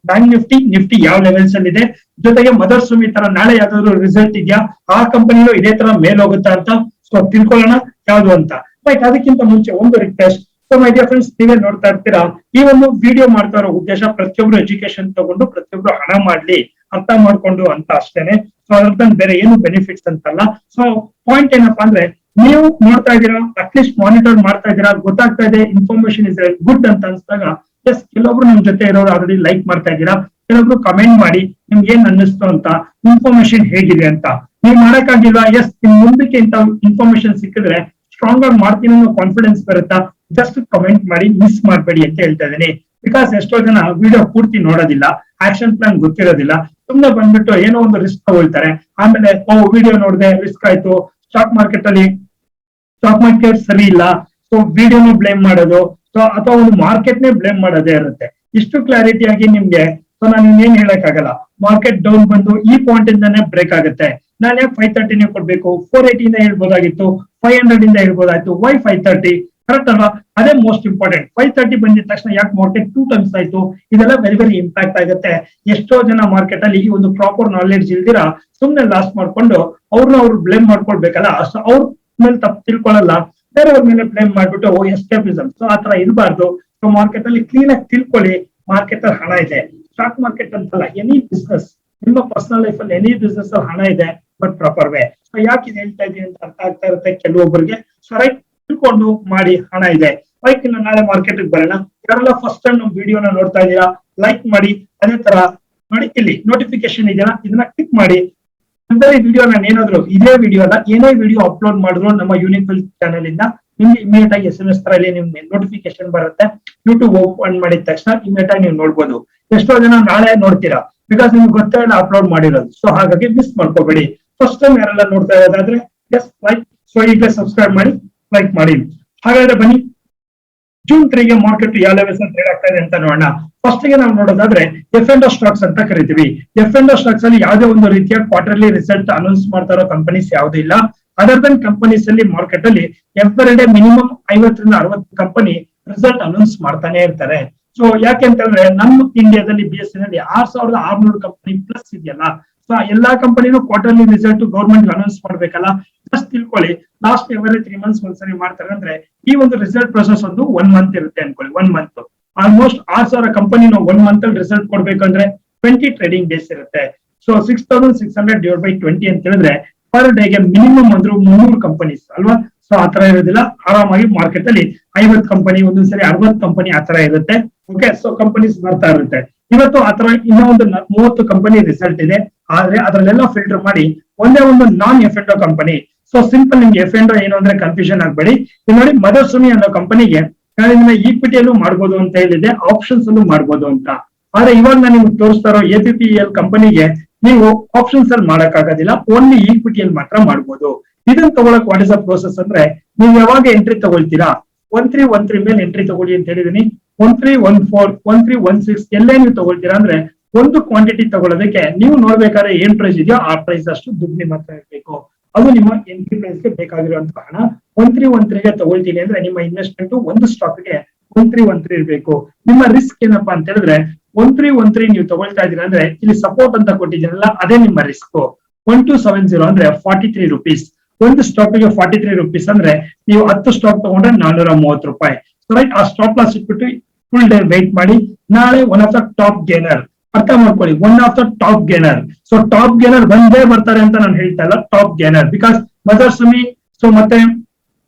ಬ್ಯಾಂಕ್ ನಿಫ್ಟಿ ಯಾವ ಲೆವೆಲ್ಸ್ ಅಲ್ಲಿ ಇದೆ, ಜೊತೆಗೆ ಮದರ್ ಸುಮಿ ತರ ನಾಳೆ ಯಾವ್ದಾದ್ರು ರಿಸಲ್ಟ್ ಇದೆಯಾ, ಆ ಕಂಪನಿನೂ ಇದೇ ತರ ಮೇಲ್ ಹೋಗುತ್ತಾ ಅಂತ ಸೊ ತಿಳ್ಕೊಳ್ಳೋಣ ಯಾವ್ದು ಅಂತ. ಬಟ್ ಅದಕ್ಕಿಂತ ಮುಂಚೆ ಒಂದು request. So my dear friends, ನೀವೇ ನೋಡ್ತಾ ಇರ್ತೀರಾ ಈ ಒಂದು ವಿಡಿಯೋ ಮಾಡ್ತಾ ಇರೋ ಉದ್ದೇಶ ಪ್ರತಿಯೊಬ್ರು ಎಜುಕೇಶನ್ ತಗೊಂಡು ಪ್ರತಿಯೊಬ್ರು ಹಣ ಮಾಡ್ಲಿ, ಅರ್ಥ ಮಾಡ್ಕೊಂಡು ಅಂತ ಅಷ್ಟೇನೆ. ಸೊ ಅದ್ರದ್ದು ಬೇರೆ ಏನು ಬೆನಿಫಿಟ್ಸ್ ಅಂತಲ್ಲ. ಸೊ ಪಾಯಿಂಟ್ ಏನಪ್ಪಾ ಅಂದ್ರೆ, ನೀವು ನೋಡ್ತಾ ಇದ್ದೀರಾ, ಅಟ್ಲೀಸ್ಟ್ ಮಾನಿಟರ್ ಮಾಡ್ತಾ ಇದ್ದೀರಾ, ಗೊತ್ತಾಗ್ತಾ ಇದೆ ಇನ್ಫಾರ್ಮೇಶನ್ ಇಸ್ ಗುಡ್ ಅಂತ ಅನ್ಸ್ದಾಗ ಎಸ್ ಕೆಲವೊಬ್ರು ನಮ್ ಜೊತೆ ಇರೋರು ಆಲ್ರೆಡಿ ಲೈಕ್ ಮಾಡ್ತಾ ಇದ್ದೀರಾ, ಕೆಲವೊಬ್ರು ಕಮೆಂಟ್ ಮಾಡಿ ನಿಮ್ಗೆ ಏನ್ ಅನ್ನಿಸ್ತು ಅಂತ, ಇನ್ಫಾರ್ಮೇಶನ್ ಹೇಗಿದೆ ಅಂತ. ನೀವು ಮಾಡಕ್ಕಾಗಿಲ್ವಾ, ಎಸ್ ನಿಮ್ ಮುಂದಕ್ಕೆ ಇಂತ ಇನ್ಫಾರ್ಮೇಶನ್ ಸಿಕ್ಕಿದ್ರೆ ಸ್ಟ್ರಾಂಗ್ ಆಗಿ ಮಾಡ್ತೀನಿ ಅನ್ನೋ ಕಾನ್ಫಿಡೆನ್ಸ್ ಬರುತ್ತಾ, ಜಸ್ಟ್ ಕಮೆಂಟ್ ಮಾಡಿ, ಮಿಸ್ ಮಾಡ್ಬೇಡಿ ಅಂತ ಹೇಳ್ತಾ ಇದ್ದೀನಿ. ಬಿಕಾಸ್ ಎಷ್ಟೋ ಜನ ವಿಡಿಯೋ ಪೂರ್ತಿ ನೋಡೋದಿಲ್ಲ, ಆಕ್ಷನ್ ಪ್ಲಾನ್ ಗೊತ್ತಿರೋದಿಲ್ಲ, ಸುಮ್ನೆ ಬಂದ್ಬಿಟ್ಟು ಏನೋ ಒಂದು ರಿಸ್ಕ್ ತಗೊಳ್ತಾರೆ. ಆಮೇಲೆ ವಿಡಿಯೋ ನೋಡಿದೆ ರಿಸ್ಕ್ ಆಯ್ತು, ಸ್ಟಾಕ್ ಮಾರ್ಕೆಟ್ ಸರಿ ಇಲ್ಲ, ಸೊ ವಿಡಿಯೋನು ಬ್ಲೇಮ್ ಮಾಡೋದು, ಸೊ ಅಥವಾ ಒಂದು ಮಾರ್ಕೆಟ್ ನೇ ಬ್ಲೇಮ್ ಮಾಡೋದೇ ಇರುತ್ತೆ. ಇಷ್ಟು ಕ್ಲಾರಿಟಿ ಆಗಿ ನಿಮ್ಗೆ ಸೊ ನಾನು ಇನ್ನೇನ್ ಹೇಳಕ್ಕಾಗಲ್ಲ. ಮಾರ್ಕೆಟ್ ಡೌನ್ ಬಂದು ಈ ಪಾಯಿಂಟ್ ಇಂದಾನೆ ಬ್ರೇಕ್ ಆಗುತ್ತೆ. ನಾನು ಯಾಕೆ 530 ಕೊಡ್ಬೇಕು? 480 ಇಂದ ಹೇಳ್ಬೋದಾಗಿತ್ತು, 500 ಇಂದ ಹೇಳ್ಬೋದಾಯ್ತು. ವೈ 530? ಕರೆಕ್ಟ್ ಅಲ್ವಾ? ಅದೇ ಮೋಸ್ಟ್ ಇಂಪಾರ್ಟೆಂಟ್. 530 ಬಂದಿದ ತಕ್ಷಣ ಯಾಕೆ ಮಾರ್ಕೆಟ್ 2 ಟೈಮ್ಸ್ ಆಯ್ತು? ಇದೆಲ್ಲ ವೆರಿ ವೆರಿ ಇಂಪ್ಯಾಕ್ಟ್ ಆಗುತ್ತೆ. ಎಷ್ಟೋ ಜನ ಮಾರ್ಕೆಟ್ ಅಲ್ಲಿ ಈ ಒಂದು ಪ್ರಾಪರ್ ನಾಲೆಡ್ಜ್ ಇಲ್ದಿರಾ ಸುಮ್ನೆ ಲಾಸ್ ಮಾಡ್ಕೊಂಡು ಅವ್ರು ಬ್ಲೇಮ್ ಮಾಡ್ಕೊಳ್ಬೇಕಲ್ಲ, ಅಷ್ಟು ಅವ್ರ ಮೇಲೆ ತಪ್ಪು ತಿಳ್ಕೊಳ್ಳಲ್ಲ, ಬೇರೆಯವ್ರ ಮೇಲೆ ಬ್ಲೇಮ್ ಮಾಡ್ಬಿಟ್ಟು ಎಸ್ಕೇಪಿಸಮ್. ಸೊ ಆತರ ಇರಬಾರ್ದು. ಸೊ ಮಾರ್ಕೆಟ್ ಅಲ್ಲಿ ಕ್ಲೀನ್ ಆಗಿ ತಿಳ್ಕೊಳ್ಳಿ, ಮಾರ್ಕೆಟ್ ಅಲ್ಲಿ ಹಣ ಇದೆ. ಸ್ಟಾಕ್ ಮಾರ್ಕೆಟ್ ಅಂತಲ್ಲ, ಎನಿ ಬಿಸ್ನೆಸ್, ನಿಮ್ಮ ಪರ್ಸನಲ್ ಲೈಫ್ ಅಲ್ಲಿ ಎನಿ ಬಿಸ್ನೆಸ್ ಅಲ್ಲಿ ಹಣ ಇದೆ, ಬಟ್ ಪ್ರಾಪರ್ ವೇ. ಸೊ ಯಾಕೆ ಇದು ಹೇಳ್ತಾ ಇದೀನಿ ಅಂತ ಅರ್ಥ ಆಗ್ತಾ ಇರುತ್ತೆ ಕೆಲವೊಬ್ಬರಿಗೆ. ಸೊ ರೈಟ್, ತಿಳ್ಕೊಂಡು ಮಾಡಿ, ಹಣ ಇದೆ. ಲೈಕ್ ಇನ್ನು ನಾಳೆ ಮಾರ್ಕೆಟ್ ಬರೋಣ. ಯಾರೆಲ್ಲ ಫಸ್ಟ್ ಟೈಮ್ ನಮ್ ವಿಡಿಯೋನ ನೋಡ್ತಾ ಇದ್ದೀರಾ, ಲೈಕ್ ಮಾಡಿ. ಅದೇ ತರ ನೋಡಿ, ಇಲ್ಲಿ ನೋಟಿಫಿಕೇಶನ್ ಇದೆಯಲ್ಲ, ಇದನ್ನ ಕ್ಲಿಕ್ ಮಾಡಿ. ಅಂದ್ರೆ ಈ ವಿಡಿಯೋ ನಾನು ಏನಾದ್ರು ಇದೇ ವಿಡಿಯೋ ಅಲ್ಲ, ಏನೇ ವಿಡಿಯೋ ಅಪ್ಲೋಡ್ ಮಾಡಿದ್ರು ನಮ್ಮ ಯೂನಿಕ್ ಚಾನೆಲ್ ಇಂದ ನಿಮ್ಗೆ ಇಮಿಡಿಯೇಟ್ ಆಗಿ SMS ತರ ಇಲ್ಲಿ ನಿಮ್ಗೆ ನೋಟಿಫಿಕೇಶನ್ ಬರುತ್ತೆ. ಯೂಟ್ಯೂಬ್ ಓಪನ್ ಮಾಡಿದ ತಕ್ಷಣ ಇಮಿಡಿಯೇಟ್ ಆಗಿ ನೀವು ನೋಡ್ಬೋದು. ಎಷ್ಟೋ ಜನ ನಾಳೆ ನೋಡ್ತೀರಾ, ಬಿಕಾಸ್ ನಿಮ್ಗೆ ಗೊತ್ತೇ ಇಲ್ಲ ಅಪ್ಲೋಡ್ ಮಾಡಿರೋದು. ಸೊ ಹಾಗಾಗಿ ಮಿಸ್ ಮಾಡ್ಕೋಬೇಡಿ. ಫಸ್ಟ್ ಟೈಮ್ ಯಾರೆಲ್ಲ ನೋಡ್ತಾ ಇರೋದಾದ್ರೆ ಎಸ್ ಲೈಕ್, ಸೊ ಈಗ ಸಬ್ಸ್ಕ್ರೈಬ್ ಮಾಡಿ, ಲೈಕ್ ಮಾಡಿ. ಹಾಗಾದ್ರೆ ಬನ್ನಿ, ಜೂನ್ 3 ಗೆ ಮಾರ್ಕೆಟ್ ಯಾವ ಲೆವೆಲ್ಸ್ ಅಂತ ಟ್ರೇಡ್ ಆಗ್ತಾ ಇದೆ ಅಂತ ನೋಡೋಣ. ಫಸ್ಟ್ ಗೆ ನಾವು ನೋಡೋದಾದ್ರೆ F&O ಸ್ಟಾಕ್ಸ್ ಅಂತ ಕರಿತೀವಿ. F&O ಸ್ಟಾಕ್ಸ್ ಅಲ್ಲಿ ಯಾವುದೇ ಒಂದು ರೀತಿಯ ಕ್ವಾರ್ಟರ್ಲಿ ರಿಸಲ್ಟ್ ಅನೌನ್ಸ್ ಮಾಡ್ತಾ ಇರೋ ಕಂಪನೀಸ್ ಯಾವುದೂ ಇಲ್ಲ. ಅದರ್ ದನ್ ಕಂಪನೀಸ್ ಅಲ್ಲಿ ಮಾರ್ಕೆಟ್ ಅಲ್ಲಿ ಎವ್ರಿ ಡೇ ಮಿನಿಮಮ್ 50 ರಿಂದ 60 ಕಂಪನಿ ರಿಸಲ್ಟ್ ಅನೌನ್ಸ್ ಮಾಡ್ತಾನೆ ಇರ್ತಾರೆ. ಸೊ ಯಾಕೆ ಅಂತಂದ್ರೆ ನಮ್ಮ ಇಂಡಿಯಾದಲ್ಲಿ BSE ನಲ್ಲಿ 6600 ಕಂಪನಿ ಪ್ಲಸ್ ಇದೆಯಲ್ಲ. ಸೊ ಎಲ್ಲಾ ಕಂಪನಿನೂ ಕ್ವಾರ್ಟರ್ಲಿ ರಿಸಲ್ಟ್ ಗೌರ್ಮೆಂಟ್ ಅನೌನ್ಸ್ ಮಾಡ್ಬೇಕಲ್ಲ. ಜಸ್ಟ್ ತಿಳ್ಕೊಳ್ಳಿ, ಲಾಸ್ಟ್ ಎವರಿ 3 ಮಂತ್ಸ್ ಒಂದ್ಸರಿ ಮಾಡ್ತಾರೆ ಅಂದ್ರೆ ಈ ಒಂದು ರಿಸಲ್ಟ್ ಪ್ರೊಸೆಸ್ ಒಂದು 1 ಮಂತ್ ಇರುತ್ತೆ ಅನ್ಕೊಳ್ಳಿ. 1 ಮಂತ್ ಆಲ್ಮೋಸ್ಟ್ 6000 ಕಂಪನಿ 1 ಮಂತ್ ಅಲ್ಲಿ ರಿಸಲ್ಟ್ ಕೊಡ್ಬೇಕಂದ್ರೆ 20 ಟ್ರೇಡಿಂಗ್ ಡೇಸ್ ಇರುತ್ತೆ. ಸೊ 6600 ಡಿವೈಡ್ ಬೈ 20 ಅಂತ ಹೇಳಿದ್ರೆ ಪರ್ ಡೇಗೆ ಮಿನಿಮಮ್ ಅಂದ್ರೂ 300 ಕಂಪನೀಸ್ ಅಲ್ವಾ. ಸೊ ಆತರ ಇರೋದಿಲ್ಲ. ಆರಾಮಾಗಿ ಮಾರ್ಕೆಟ್ ಅಲ್ಲಿ 50 ಕಂಪನಿ, ಒಂದೊಂದ್ಸರಿ 60 ಕಂಪನಿ ಆತರ ಇರುತ್ತೆ. ಓಕೆ, ಸೊ ಕಂಪನೀಸ್ ಬರ್ತಾ ಇರುತ್ತೆ. ಇವತ್ತು ಆತರ ಇನ್ನೂ ಒಂದು 30 ಕಂಪನಿ ರಿಸಲ್ಟ್ ಇದೆ. ಆದ್ರೆ ಅದ್ರಲ್ಲೆಲ್ಲ ಫಿಲ್ಟರ್ ಮಾಡಿ ಒಂದೇ ಒಂದು ನಾನ್ F&O ಕಂಪನಿ. ಸೊ ಸಿಂಪಲ್, ನಿಮ್ಗೆ F&O ಏನು ಅಂದ್ರೆ ಕನ್ಫ್ಯೂಷನ್ ಆಗ್ಬೇಡಿ. ನೋಡಿ, ಮದರ್ಸುಮಿ ಅನ್ನೋ ಕಂಪನಿಗೆ ನಾನು ಇದನ್ನ ಈಕ್ವಿಟಿಯಲ್ಲೂ ಮಾಡ್ಬೋದು ಅಂತ ಹೇಳಿದೆ, ಆಪ್ಷನ್ಸ್ ಅಲ್ಲೂ ಮಾಡ್ಬೋದು ಅಂತ. ಆದ್ರೆ ಇವಾಗ ನಾನು ನಿಮ್ಗೆ ತೋರಿಸ್ತಾ ಇರೋ APPEL ಕಂಪನಿಗೆ ನೀವು ಆಪ್ಷನ್ಸ್ ಅಲ್ಲಿ ಮಾಡಕ್ಕಾಗೋದಿಲ್ಲ, ಓನ್ಲಿ ಈಕ್ವಿಟಿಯಲ್ಲಿ ಮಾತ್ರ ಮಾಡ್ಬೋದು. ಇದನ್ನ ತಗೊಳಕ್ ವಾಟ್ ಇಸ್ ದ ಪ್ರೋಸೆಸ್ ಅಂದ್ರೆ, ನೀವು ಯಾವಾಗ ಎಂಟ್ರಿ ತಗೊಳ್ತೀರಾ 1313 ಮೇಲೆ ಎಂಟ್ರಿ ತಗೊಳ್ಳಿ ಅಂತ ಹೇಳಿದೀನಿ. 1314, 1316 ಎಲ್ಲೇ ನೀವು ತಗೊಳ್ತೀರಾ ಅಂದ್ರೆ ಒಂದು ಕ್ವಾಂಟಿಟಿ ತಗೊಳ್ಳೋದಕ್ಕೆ ನೀವು ನೋಡ್ಬೇಕಾದ್ರೆ ಏನ್ ಪ್ರೈಸ್ ಇದೆಯೋ ಆ ಪ್ರೈಸ್ ಅಷ್ಟು ದುಡ್ಡು ನಿಮ್ಮ ಹತ್ರ ಇರ್ಬೇಕು. ಅದು ನಿಮ್ಮ ಎಂಟ್ರಿ ಪ್ರೈಸ್ ಗೆ ಬೇಕಾಗಿರುವಂತಹ ಹಣ. 1313 ಗೆ ತಗೊಳ್ತೀನಿ ಅಂದ್ರೆ ನಿಮ್ಮ ಇನ್ವೆಸ್ಟ್ಮೆಂಟ್ ಒಂದು ಸ್ಟಾಕ್ ಗೆ 1313 ಇರಬೇಕು. ನಿಮ್ಮ ರಿಸ್ಕ್ ಏನಪ್ಪಾ ಅಂತ ಹೇಳಿದ್ರೆ 1313 ನೀವು ತಗೊಳ್ತಾ ಇದೀರಾ ಅಂದ್ರೆ ಇಲ್ಲಿ ಸಪೋರ್ಟ್ ಅಂತ ಕೊಟ್ಟಿದ್ದೀರಲ್ಲ, ಅದೇ ನಿಮ್ಮ ರಿಸ್ಕ್. 1270 ಅಂದ್ರೆ 43 ರುಪೀಸ್. ಒಂದು ಸ್ಟಾಕ್ ಗೆ 43 ರುಪೀಸ್ ಅಂದ್ರೆ ನೀವು 10 ಸ್ಟಾಕ್ ತಗೊಂಡ್ರೆ 430 ರೂಪಾಯಿ. ಸೊ ರೈಟ್, ಆ ಸ್ಟಾಪ್ ಲಾಸ್ ಇಟ್ಬಿಟ್ಟು ಫುಲ್ ಡೇ ವೇಟ್ ಮಾಡಿ. ನಾಳೆ one of the top gainer, ಅರ್ಥ ಮಾಡ್ಕೊಳ್ಳಿ, one of the top gainer. So top gainer ಬಂದೇ ಬರ್ತಾರೆ ಅಂತ ನಾನು ಹೇಳ್ತಾ ಇಲ್ಲ, ಟಾಪ್ ಗೇನರ್. ಬಿಕಾಸ್ ಮದರ್ಸುಮಿ ಸೊ ಮತ್ತೆ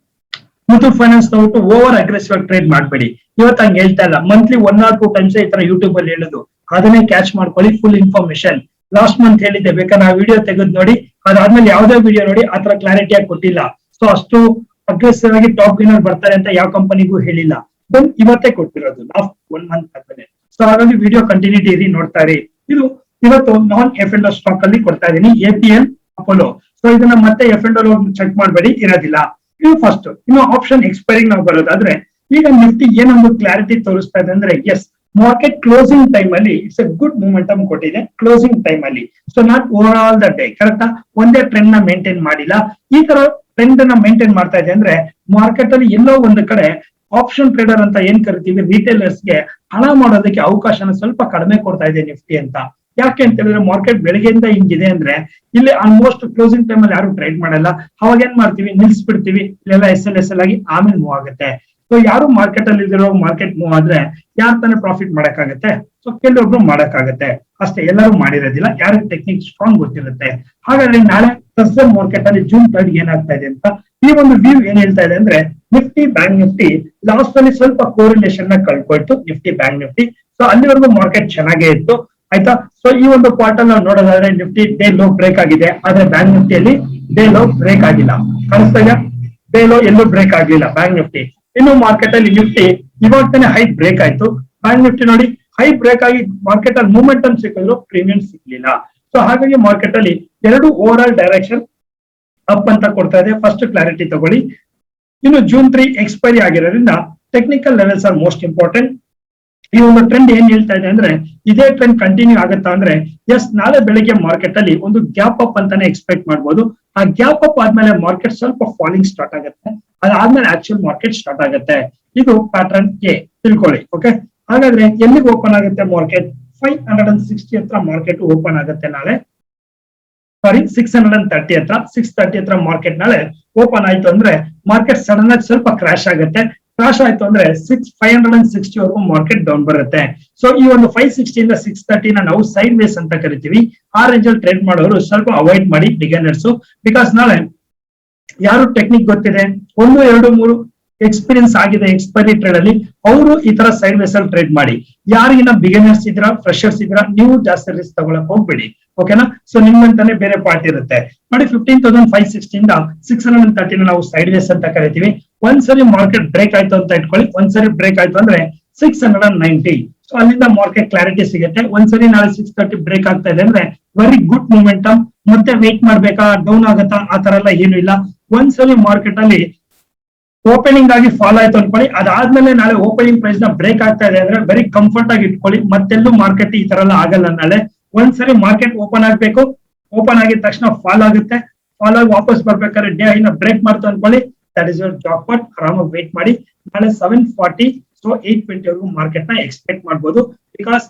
ಮುತ್ತೂಟ್ ಫೈನಾನ್ಸ್ ತಗೊಂಡು ಓವರ್ ಅಗ್ರೆಸಿವ್ ಆಗಿ ಟ್ರೇಡ್ ಮಾಡಬೇಡಿ. ಇವತ್ತು ಹಂಗೆ ಹೇಳ್ತಾ ಇಲ್ಲ, ಮಂತ್ಲಿ 1 or 2 ಟೈಮ್ಸ್ ಈ ತರ ಯೂಟ್ಯೂಬ್ ಅಲ್ಲಿ ಹೇಳೋದು, ಅದನ್ನೇ ಕ್ಯಾಚ್ ಮಾಡ್ಕೊಳ್ಳಿ. ಫುಲ್ ಇನ್ಫಾರ್ಮೇಶನ್ ಲಾಸ್ಟ್ ಮಂತ್ ಹೇಳಿದ್ದೆ, ಬೇಕಾದ್ರೆ ಆ ವಿಡಿಯೋ ತೆಗೆದು ನೋಡಿ. ಅದಾದ್ಮೇಲೆ ಯಾವ್ದೇ ವಿಡಿಯೋ ನೋಡಿ ಆತರ ಕ್ಲಾರಿಟಿ ಆಗಿ ಕೊಟ್ಟಿಲ್ಲ. ಸೊ ಅಷ್ಟು ಅಗ್ರೆಸಿವ್ ಆಗಿ ಟಾಪ್ ಗೇನರ್ ಬರ್ತಾರೆ ಅಂತ ಯಾವ ಕಂಪನಿಗೂ ಹೇಳಿಲ್ಲ. ಇವತ್ತೇ ಕೊಟ್ಟಿರೋದು ಲಾಸ್ಟ್ 1 ಮಂತ್ ಆದ್ಮೇಲೆ. ಸೊ ಹಾಗಾಗಿ ವಿಡಿಯೋ ಕಂಟಿನ್ಯೂಟಿ ಇರಿ, ನೋಡ್ತಾ ಇರಿ. ಇದು ಇವತ್ತು ನಾನ್ F&O ಸ್ಟಾಕ್ ಅಲ್ಲಿ ಕೊಡ್ತಾ ಇದೀನಿ, APL ಅಪೋಲೋ. ಸೊ ಇದನ್ನ ಮತ್ತೆ F&O ಚೆಕ್ ಮಾಡಬೇಡಿ, ಇರೋದಿಲ್ಲ. ಇದು ಫಸ್ಟ್. ಇನ್ನು ಆಪ್ಷನ್ ಎಕ್ಸ್ಪೈರಿಂಗ್ ನಾವು ಬರೋದಾದ್ರೆ, ಈಗ ನಿಫ್ಟಿ ಏನೊಂದು ಕ್ಲಾರಿಟಿ ತೋರಿಸ್ತಾ ಇದೆ ಅಂದ್ರೆ, ಎಸ್ ಮಾರ್ಕೆಟ್ ಕ್ಲೋಸಿಂಗ್ ಟೈಮ್ ಅಲ್ಲಿ ಇಟ್ಸ್ ಎ ಗುಡ್ ಮೂಮೆಂಟಮ್ ಕೊಟ್ಟಿದೆ. ಕ್ಲೋಸಿಂಗ್ ಟೈಮ್ ಅಲ್ಲಿ, so not over all the day, ಕರೆಕ್ಟಾ? ಒಂದೇ ಟ್ರೆಂಡ್ ನ ಮೇಂಟೈನ್ ಮಾಡಿಲ್ಲ. ಈ ತರ ಟ್ರೆಂಡ್ ನ ಮೇಂಟೈನ್ ಮಾಡ್ತಾ ಇದೆ ಅಂದ್ರೆ ಮಾರ್ಕೆಟ್ ಅಲ್ಲಿ ಎಲ್ಲೋ ಒಂದು ಕಡೆ ಆಪ್ಷನ್ ಟ್ರೇಡರ್ ಅಂತ ಏನ್ ಕರಿತೀವಿ, ರಿಟೇಲರ್ಸ್ ಗೆ ಹಣ ಮಾಡೋದಕ್ಕೆ ಅವಕಾಶನ ಸ್ವಲ್ಪ ಕಡಿಮೆ ಕೊಡ್ತಾ ಇದೆ ನಿಫ್ಟಿ ಅಂತ. ಯಾಕೆ ಅಂತ ಹೇಳಿದ್ರೆ ಮಾರ್ಕೆಟ್ ಬೆಳಗ್ಗೆಯಿಂದ ಹಿಂಗಿದೆ ಅಂದ್ರೆ ಇಲ್ಲಿ ಆಲ್ಮೋಸ್ಟ್ ಕ್ಲೋಸಿಂಗ್ ಟೈಮ್ ಅಲ್ಲಿ ಯಾರು ಟ್ರೇಡ್ ಮಾಡಲ್ಲ. ಅವಾಗ ಏನ್ ಮಾಡ್ತೀವಿ, ನಿಲ್ಸ್ಬಿಡ್ತೀವಿ, ಇಲ್ಲೆಲ್ಲ SL ಆಗಿ ಆಮೇಲೆ ಮೂವ್ ಆಗುತ್ತೆ. ಸೊ ಯಾರು ಮಾರ್ಕೆಟ್ ಅಲ್ಲಿ ಇದಿರೋ ಮಾರ್ಕೆಟ್ ಮೂವ್ ಆದ್ರೆ ಯಾರು ತಾನೇ ಪ್ರಾಫಿಟ್ ಮಾಡಕ್ಕಾಗತ್ತೆ? ಸೊ ಕೆಲವೊಬ್ರು ಮಾಡಕ್ಕಾಗತ್ತೆ ಅಷ್ಟೇ, ಎಲ್ಲರೂ ಮಾಡಿರೋದಿಲ್ಲ. ಯಾರಿಗೆ ಟೆಕ್ನಿಕ್ ಸ್ಟ್ರಾಂಗ್ ಗೊತ್ತಿರುತ್ತೆ. ಹಾಗಾದ್ರೆ ನಾಳೆ ಥರ್ಸ್ಡೇ ಮಾರ್ಕೆಟ್ ಅಲ್ಲಿ ಜೂನ್ 3 ಏನಾಗ್ತಾ ಇದೆ ಅಂತ ಈ ಒಂದು ವ್ಯೂ ಏನ್ ಹೇಳ್ತಾ ಇದೆ ಅಂದ್ರೆ, ನಿಫ್ಟಿ ಬ್ಯಾಂಕ್ ನಿಫ್ಟಿ ಲಾಸ್ಟ್ ಅಲ್ಲಿ ಸ್ವಲ್ಪ ಕೋರಿಲೇಷನ್ ನ ಕಳ್ಕೊಳ್ತು, ನಿಫ್ಟಿ ಬ್ಯಾಂಕ್ ನಿಫ್ಟಿ. ಸೊ ಅಲ್ಲಿವರೆಗೂ ಮಾರ್ಕೆಟ್ ಚೆನ್ನಾಗೇ ಇತ್ತು, ಆಯ್ತಾ. ಸೊ ಈ ಒಂದು ಪಾರ್ಟ್ ಅಲ್ಲಿ ನಾವು ನೋಡೋದಾದ್ರೆ ನಿಫ್ಟಿ ಡೇ ಲೋ ಬ್ರೇಕ್ ಆಗಿದೆ, ಆದ್ರೆ ಬ್ಯಾಂಕ್ ನಿಫ್ಟಿಯಲ್ಲಿ ಡೇ ಲೋ ಬ್ರೇಕ್ ಆಗಿಲ್ಲ. ಕಾಣಿಸ್ತಾ ಇದೆ, ಡೇ ಲೋ ಎಲ್ಲೂ ಬ್ರೇಕ್ ಆಗ್ಲಿಲ್ಲ ಬ್ಯಾಂಕ್ ನಿಫ್ಟಿ. ಇನ್ನು ಮಾರ್ಕೆಟ್ ಅಲ್ಲಿ ನಿಫ್ಟಿ ಇವಾಗ ತಾನೇ ಹೈ ಬ್ರೇಕ್ ಆಯ್ತು. ಬ್ಯಾಂಕ್ ನಿಫ್ಟಿ ನೋಡಿ ಹೈ ಬ್ರೇಕ್ ಆಗಿ ಮಾರ್ಕೆಟ್ ಅಲ್ಲಿ ಮೂಮೆಂಟಮ್ ಸಿಕ್ಕಿದ್ರು, ಪ್ರೀಮಿಯಂ ಸಿಗ್ಲಿಲ್ಲ. ಸೊ ಹಾಗಾಗಿ ಮಾರ್ಕೆಟ್ ಅಲ್ಲಿ ಎರಡು ಓವರ್ ಆಲ್ ಡೈರೆಕ್ಷನ್ ಅಪ್ ಅಂತ ಕೊಡ್ತಾ ಇದೆ. ಫಸ್ಟ್ ಕ್ಲಾರಿಟಿ ತಗೊಳ್ಳಿ. ಇನ್ನು ಜೂನ್ 3 ಎಕ್ಸ್ಪೈರಿ ಆಗಿರೋದ್ರಿಂದ technical levels R most important. ಈ ಒಂದು ಟ್ರೆಂಡ್ ಏನ್ ಹೇಳ್ತಾ ಇದೆ ಅಂದ್ರೆ ಇದೇ ಟ್ರೆಂಡ್ ಕಂಟಿನ್ಯೂ ಆಗುತ್ತಾ ಅಂದ್ರೆ ಎಸ್, ನಾಳೆ ಬೆಳಿಗ್ಗೆ ಮಾರ್ಕೆಟ್ ಅಲ್ಲಿ ಒಂದು ಗ್ಯಾಪ್ ಅಪ್ ಅಂತಾನೆ ಎಕ್ಸ್ಪೆಕ್ಟ್ ಮಾಡಬಹುದು. ಆ ಗ್ಯಾಪ್ ಅಪ್ ಆದ್ಮೇಲೆ ಮಾರ್ಕೆಟ್ ಸ್ವಲ್ಪ ಫಾಲಿಂಗ್ ಸ್ಟಾರ್ಟ್ ಆಗುತ್ತೆ, ಅದಾದ್ಮೇಲೆ ಆಕ್ಚುಲ್ ಮಾರ್ಕೆಟ್ ಸ್ಟಾರ್ಟ್ ಆಗುತ್ತೆ. ಇದು ಪ್ಯಾಟರ್ನ್ ಎ, ತಿಳ್ಕೊಳ್ಳಿ. ಓಕೆ, ಹಾಗಾದ್ರೆ ಎಲ್ಲಿಗೆ ಓಪನ್ ಆಗುತ್ತೆ ಮಾರ್ಕೆಟ್? 560 ಹತ್ರ ಮಾರ್ಕೆಟ್ ಓಪನ್ ಆಗುತ್ತೆ ನಾಳೆ. ಸಾರಿ, 630 ಹತ್ರ, 630 ಹತ್ರ ಮಾರ್ಕೆಟ್ ನಾಳೆ ಓಪನ್ ಆಯ್ತು ಅಂದ್ರೆ ಮಾರ್ಕೆಟ್ ಸಡನ್ ಆಗಿ ಸ್ವಲ್ಪ ಕ್ರಾಶ್ ಆಗುತ್ತೆ. ಕ್ರಾಶ್ ಆಯ್ತು ಅಂದ್ರೆ 560 ವರೆಗೂ ಮಾರ್ಕೆಟ್ ಡೌನ್ ಬರುತ್ತೆ. ಸೊ ಈ ಒಂದು 560 ಇಂದ 630 ನಾವು ಸೈಡ್ ವೇಸ್ ಅಂತ ಕರಿತೀವಿ. ಆ ರೇಂಜ್ ಅಲ್ಲಿ ಟ್ರೇಡ್ ಮಾಡೋರು ಸ್ವಲ್ಪ ಅವಾಯ್ಡ್ ಮಾಡಿ, ಬಿಗಿನರ್ಸ್. ಬಿಕಾಸ್ ನಾಳೆ ಯಾರು ಟೆಕ್ನಿಕ್ ಗೊತ್ತಿದೆ, 1, 2, 3 ಎಕ್ಸ್ಪೀರಿಯನ್ಸ್ ಆಗಿದೆ ಎಕ್ಸ್ಪೈರಿ ಟ್ರೇಡ್ ಅಲ್ಲಿ, ಅವರು ಈ ತರ ಸೈಡ್ ವೇಸ್ ಅಲ್ಲಿ ಟ್ರೇಡ್ ಮಾಡಿ. ಯಾರಿಗಿನ ಬಿಗಿನರ್ಸ್ ಇದ್ರ, ಫ್ರೆಶರ್ಸ್ ಇದ್ರ, ನೀವು ಜಾಸ್ತಿ ರಿಸ್ಕ್ ತಗೊಳಕ್ ಹೋಗ್ಬೇಡಿ. ಓಕೆನಾ? ಸೊ ನಿಮ್ಮಂತಾನೆ ಬೇರೆ ಪಾರ್ಟ್ ಇರುತ್ತೆ ನೋಡಿ. 15,560 ಇಂದ 630 ನಾವು ಸೈಡ್ ವೇಸ್ ಅಂತ ಕರಿತೀವಿ. ಒಂದ್ಸರಿ ಮಾರ್ಕೆಟ್ ಬ್ರೇಕ್ ಆಯ್ತು ಅಂತ ಇಟ್ಕೊಳ್ಳಿ. ಒಂದ್ಸರಿ ಬ್ರೇಕ್ ಆಯ್ತು ಅಂದ್ರೆ 690. ಸೊ ಅಲ್ಲಿಂದ ಮಾರ್ಕೆಟ್ ಕ್ಲಾರಿಟಿ ಸಿಗುತ್ತೆ. ಒಂದ್ಸರಿ ನಾಳೆ 630 ಬ್ರೇಕ್ ಆಗ್ತಾ ಇದೆ ಅಂದ್ರೆ ವೆರಿ ಗುಡ್ ಮೂಮೆಂಟಮ್. ಮತ್ತೆ ವೇಟ್ ಮಾಡ್ಬೇಕಾ, ಡೌನ್ ಆಗತ್ತಾ, ಆ ತರ ಎಲ್ಲ ಏನು ಇಲ್ಲ. ಒಂದ್ಸಲಿ ಮಾರ್ಕೆಟ್ ಅಲ್ಲಿ ಓಪನಿಂಗ್ ಆಗಿ ಫಾಲ್ ಆಯ್ತು ಅನ್ಕೊಳ್ಳಿ, ಅದಾದ್ಮೇಲೆ ನಾಳೆ ಓಪನಿಂಗ್ ಪ್ರೈಸ್ ನ ಬ್ರೇಕ್ ಆಗ್ತಾ ಇದೆ ಅಂದ್ರೆ ವೆರಿ ಕಂಫರ್ಟ್ ಆಗಿ ಇಟ್ಕೊಳ್ಳಿ. ಮತ್ತೆಲ್ಲೂ ಮಾರ್ಕೆಟ್ ಈ ತರ ಎಲ್ಲ ಆಗಲ್ಲ. ನಾಳೆ ಒಂದ್ಸರಿ ಮಾರ್ಕೆಟ್ ಓಪನ್ ಆಗ್ಬೇಕು, ಓಪನ್ ಆಗಿದ ತಕ್ಷಣ ಫಾಲ್ ಆಗುತ್ತೆ, ಫಾಲ್ ಆಗಿ ವಾಪಸ್ ಬರ್ಬೇಕಾದ್ರೆ ಡೇ ಹೈನ ಬ್ರೇಕ್ ಮಾಡ್ತು ಅನ್ಕೊಳ್ಳಿ, that is your Jack pot. ಆರಾಮಾಗಿ ವೇಟ್ ಮಾಡಿ. ನಾಳೆ 740 ಸೊ 820 ವರೆಗೂ ಮಾರ್ಕೆಟ್ ನ ಎಕ್ಸ್ಪೆಕ್ಟ್ ಮಾಡಬಹುದು. ಬಿಕಾಸ್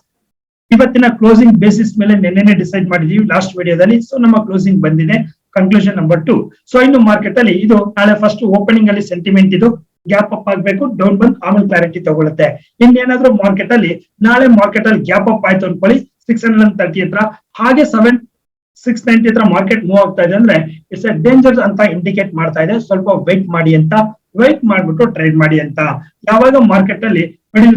ಇವತ್ತಿನ ಕ್ಲೋಸಿಂಗ್ ಬೇಸಿಸ್ ಮೇಲೆ ನಿನ್ನೆ ಡಿಸೈಡ್ ಮಾಡಿದೀವಿ ಲಾಸ್ಟ್ ವಿಡಿಯೋದಲ್ಲಿ. ಸೊ ನಮ್ಮ ಕ್ಲೋಸಿಂಗ್ ಬಂದಿದೆ, ಕನ್ಕ್ಲೂಷನ್ ನಂಬರ್ 2. ಸೊ ಇನ್ನು ಮಾರ್ಕೆಟ್ ಅಲ್ಲಿ ಇದು ನಾಳೆ ಫಸ್ಟ್ ಓಪನಿಂಗ್ ಅಲ್ಲಿ ಸೆಂಟಿಮೆಂಟ್ ಇದು ಗ್ಯಾಪ್ ಅಪ್ ಆಗ್ಬೇಕು, ಡೌನ್ ಬಂದ್ ಆಮೇಲೆ ಕ್ಲಾರಿಟಿ ತಗೊಳುತ್ತೆ. ಇನ್ನೇನಾದ್ರೂ ಮಾರ್ಕೆಟ್ ಅಲ್ಲಿ ನಾಳೆ ಮಾರ್ಕೆಟ್ ಅಲ್ಲಿ ಗ್ಯಾಪ್ ಅಪ್ ಆಯ್ತು ಅನ್ಕೊಳ್ಳಿ 630 ಹತ್ರ, ಹಾಗೆ 690 ಹತ್ರ ಮಾರ್ಕೆಟ್ ಮೂವ್ ಆಗ್ತಾ ಇದೆ ಅಂದ್ರೆ ಇಟ್ಸ್ ಎ ಡೇಂಜರ್ ಅಂತ ಇಂಡಿಕೇಟ್ ಮಾಡ್ತಾ ಇದೆ. ಸ್ವಲ್ಪ ವೇಟ್ ಮಾಡಿ ಅಂತ, ವೇಟ್ ಮಾಡ್ಬಿಟ್ಟು ಟ್ರೇಡ್ ಮಾಡಿ ಅಂತ. ಯಾವಾಗ ಮಾರ್ಕೆಟ್ ಅಲ್ಲಿ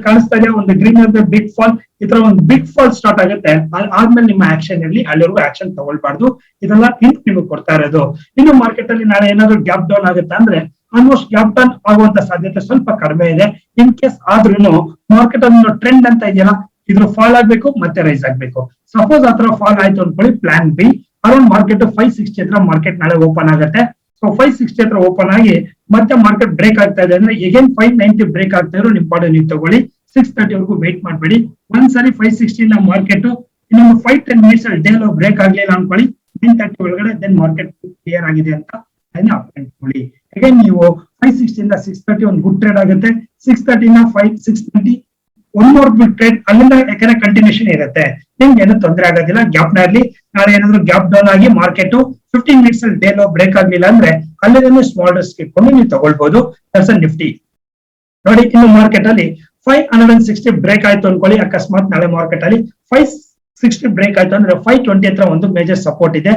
ಕಾಣಿಸ್ತಾ ಇದೆ ಒಂದು ಗ್ರೀನ್ ಬಿಗ್ ಫಾಲ್, ಈ ತರ ಒಂದು ಬಿಗ್ ಫಾಲ್ ಸ್ಟಾರ್ಟ್ ಆಗುತ್ತೆ, ಆದ್ಮೇಲೆ ನಿಮ್ಮ ಆಕ್ಷನ್ ಇರಲಿ, ಅಲ್ಲಿವರೆಗೂ ಆಕ್ಷನ್ ತಗೊಳ್ಬಾರ್ದು. ಇದೆಲ್ಲ ಹಿಂಟ್ ನಿಮಗೆ ಕೊಡ್ತಾ ಇರೋದು. ಇನ್ನು ಮಾರ್ಕೆಟ್ ಅಲ್ಲಿ ನಾಳೆ ಏನಾದ್ರು ಗ್ಯಾಪ್ ಡೌನ್ ಆಗುತ್ತೆ ಅಂದ್ರೆ ಆಲ್ಮೋಸ್ಟ್ ಗ್ಯಾಪ್ ಡೌನ್ ಆಗುವಂತ ಸಾಧ್ಯತೆ ಸ್ವಲ್ಪ ಕಡಿಮೆ ಇದೆ. ಇನ್ ಕೇಸ್ ಆದ್ರೂ ಮಾರ್ಕೆಟ್ ಒಂದು ಟ್ರೆಂಡ್ ಅಂತ ಇದೆಯಲ್ಲ, ಇದ್ರ ಫಾಲ್ ಆಗ್ಬೇಕು ಮತ್ತೆ ರೈಸ್ ಆಗ್ಬೇಕು. ಸಪೋಸ್ ಆತರ ಫಾಲ್ ಆಯ್ತು ಅನ್ಕೊಳ್ಳಿ, ಪ್ಲಾನ್ ಬಿ ಅರೌಂಡ್ ಮಾರ್ಕೆಟ್ 560 ಹತ್ರ ಮಾರ್ಕೆಟ್ ನಾಳೆ ಓಪನ್ ಆಗುತ್ತೆ. ಸೊ 560 ಹತ್ರ ಓಪನ್ ಆಗಿ ಮತ್ತೆ ಮಾರ್ಕೆಟ್ ಬ್ರೇಕ್ ಆಗ್ತಾ ಇದೆ ಅಂದ್ರೆ ಎಗೇನ್ 590 ಬ್ರೇಕ್ ಆಗ್ತಾ ಇರೋ ನಿಮ್ ಪಾಡು ನೀವು ತಗೊಳ್ಳಿ. 630 ವರೆಗೂ ವೇಟ್ ಮಾಡಬೇಡಿ. ಒಂದ್ಸರಿ 560 ನ ಮಾರ್ಕೆಟ್ ಇನ್ನೊಂದು 5-10 ಮಿನಿಟ್ಸ್ ಅಲ್ಲಿ ಡೇ ಲೋ ಬ್ರೇಕ್ ಆಗ್ಲಿಲ್ಲ ಅನ್ಕೊಳ್ಳಿ, 930 ಒಳಗಡೆ ದೆನ್ ಮಾರ್ಕೆಟ್ ಕ್ಲಿಯರ್ ಆಗಿದೆ ಅಂತ ಅಪ್ಕೊಳ್ಳಿ. ಅಗೇನ್ ನೀವು 560 ಇಂದ 630 ಒಂದು ಗುಡ್ ಟ್ರೇಡ್ ಆಗುತ್ತೆ. 630 ಇಂದ 620 ಒನ್ ಮೋರ್ ಗುಡ್ ಟ್ರೇಡ್, ಅಲ್ಲಿಂದ ಯಾಕಂದ್ರೆ ಕಂಟಿನ್ಯೂಷನ್ ಇರುತ್ತೆ, ನಿಮ್ಗೆ ಏನು ತೊಂದರೆ ಆಗೋದಿಲ್ಲ. ಗ್ಯಾಪ್ ನಲ್ಲಿ ನಾಳೆ ಏನಾದ್ರು ಗ್ಯಾಪ್ ಡೌನ್ ಆಗಿ ಮಾರ್ಕೆಟ್ 15 ಮಿನಿಟ್ಸ್ ಅಲ್ಲಿ ಡೇ ಲೋ ಬ್ರೇಕ್ ಆಗ್ಲಿಲ್ಲ ಅಂದ್ರೆ ಅಲ್ಲಿಂದ ಸ್ಮಾಲ್ ರಿಸ್ಕ್ ಇಟ್ಕೊಂಡು ನೀವು ತಗೊಳ್ಬಹುದು. ನಿಫ್ಟಿ ನೋಡಿ, ಇನ್ನು ಮಾರ್ಕೆಟ್ ಅಲ್ಲಿ 560 ಬ್ರೇಕ್ ಆಯ್ತು ಅನ್ಕೊಳ್ಳಿ, ಅಕಸ್ಮಾತ್ ನಾಳೆ ಮಾರ್ಕೆಟ್ ಅಲ್ಲಿ 560 ಬ್ರೇಕ್ ಆಯ್ತು ಅಂದ್ರೆ 520 ಹತ್ರ ಒಂದು ಮೇಜರ್ ಸಪೋರ್ಟ್ ಇದೆ.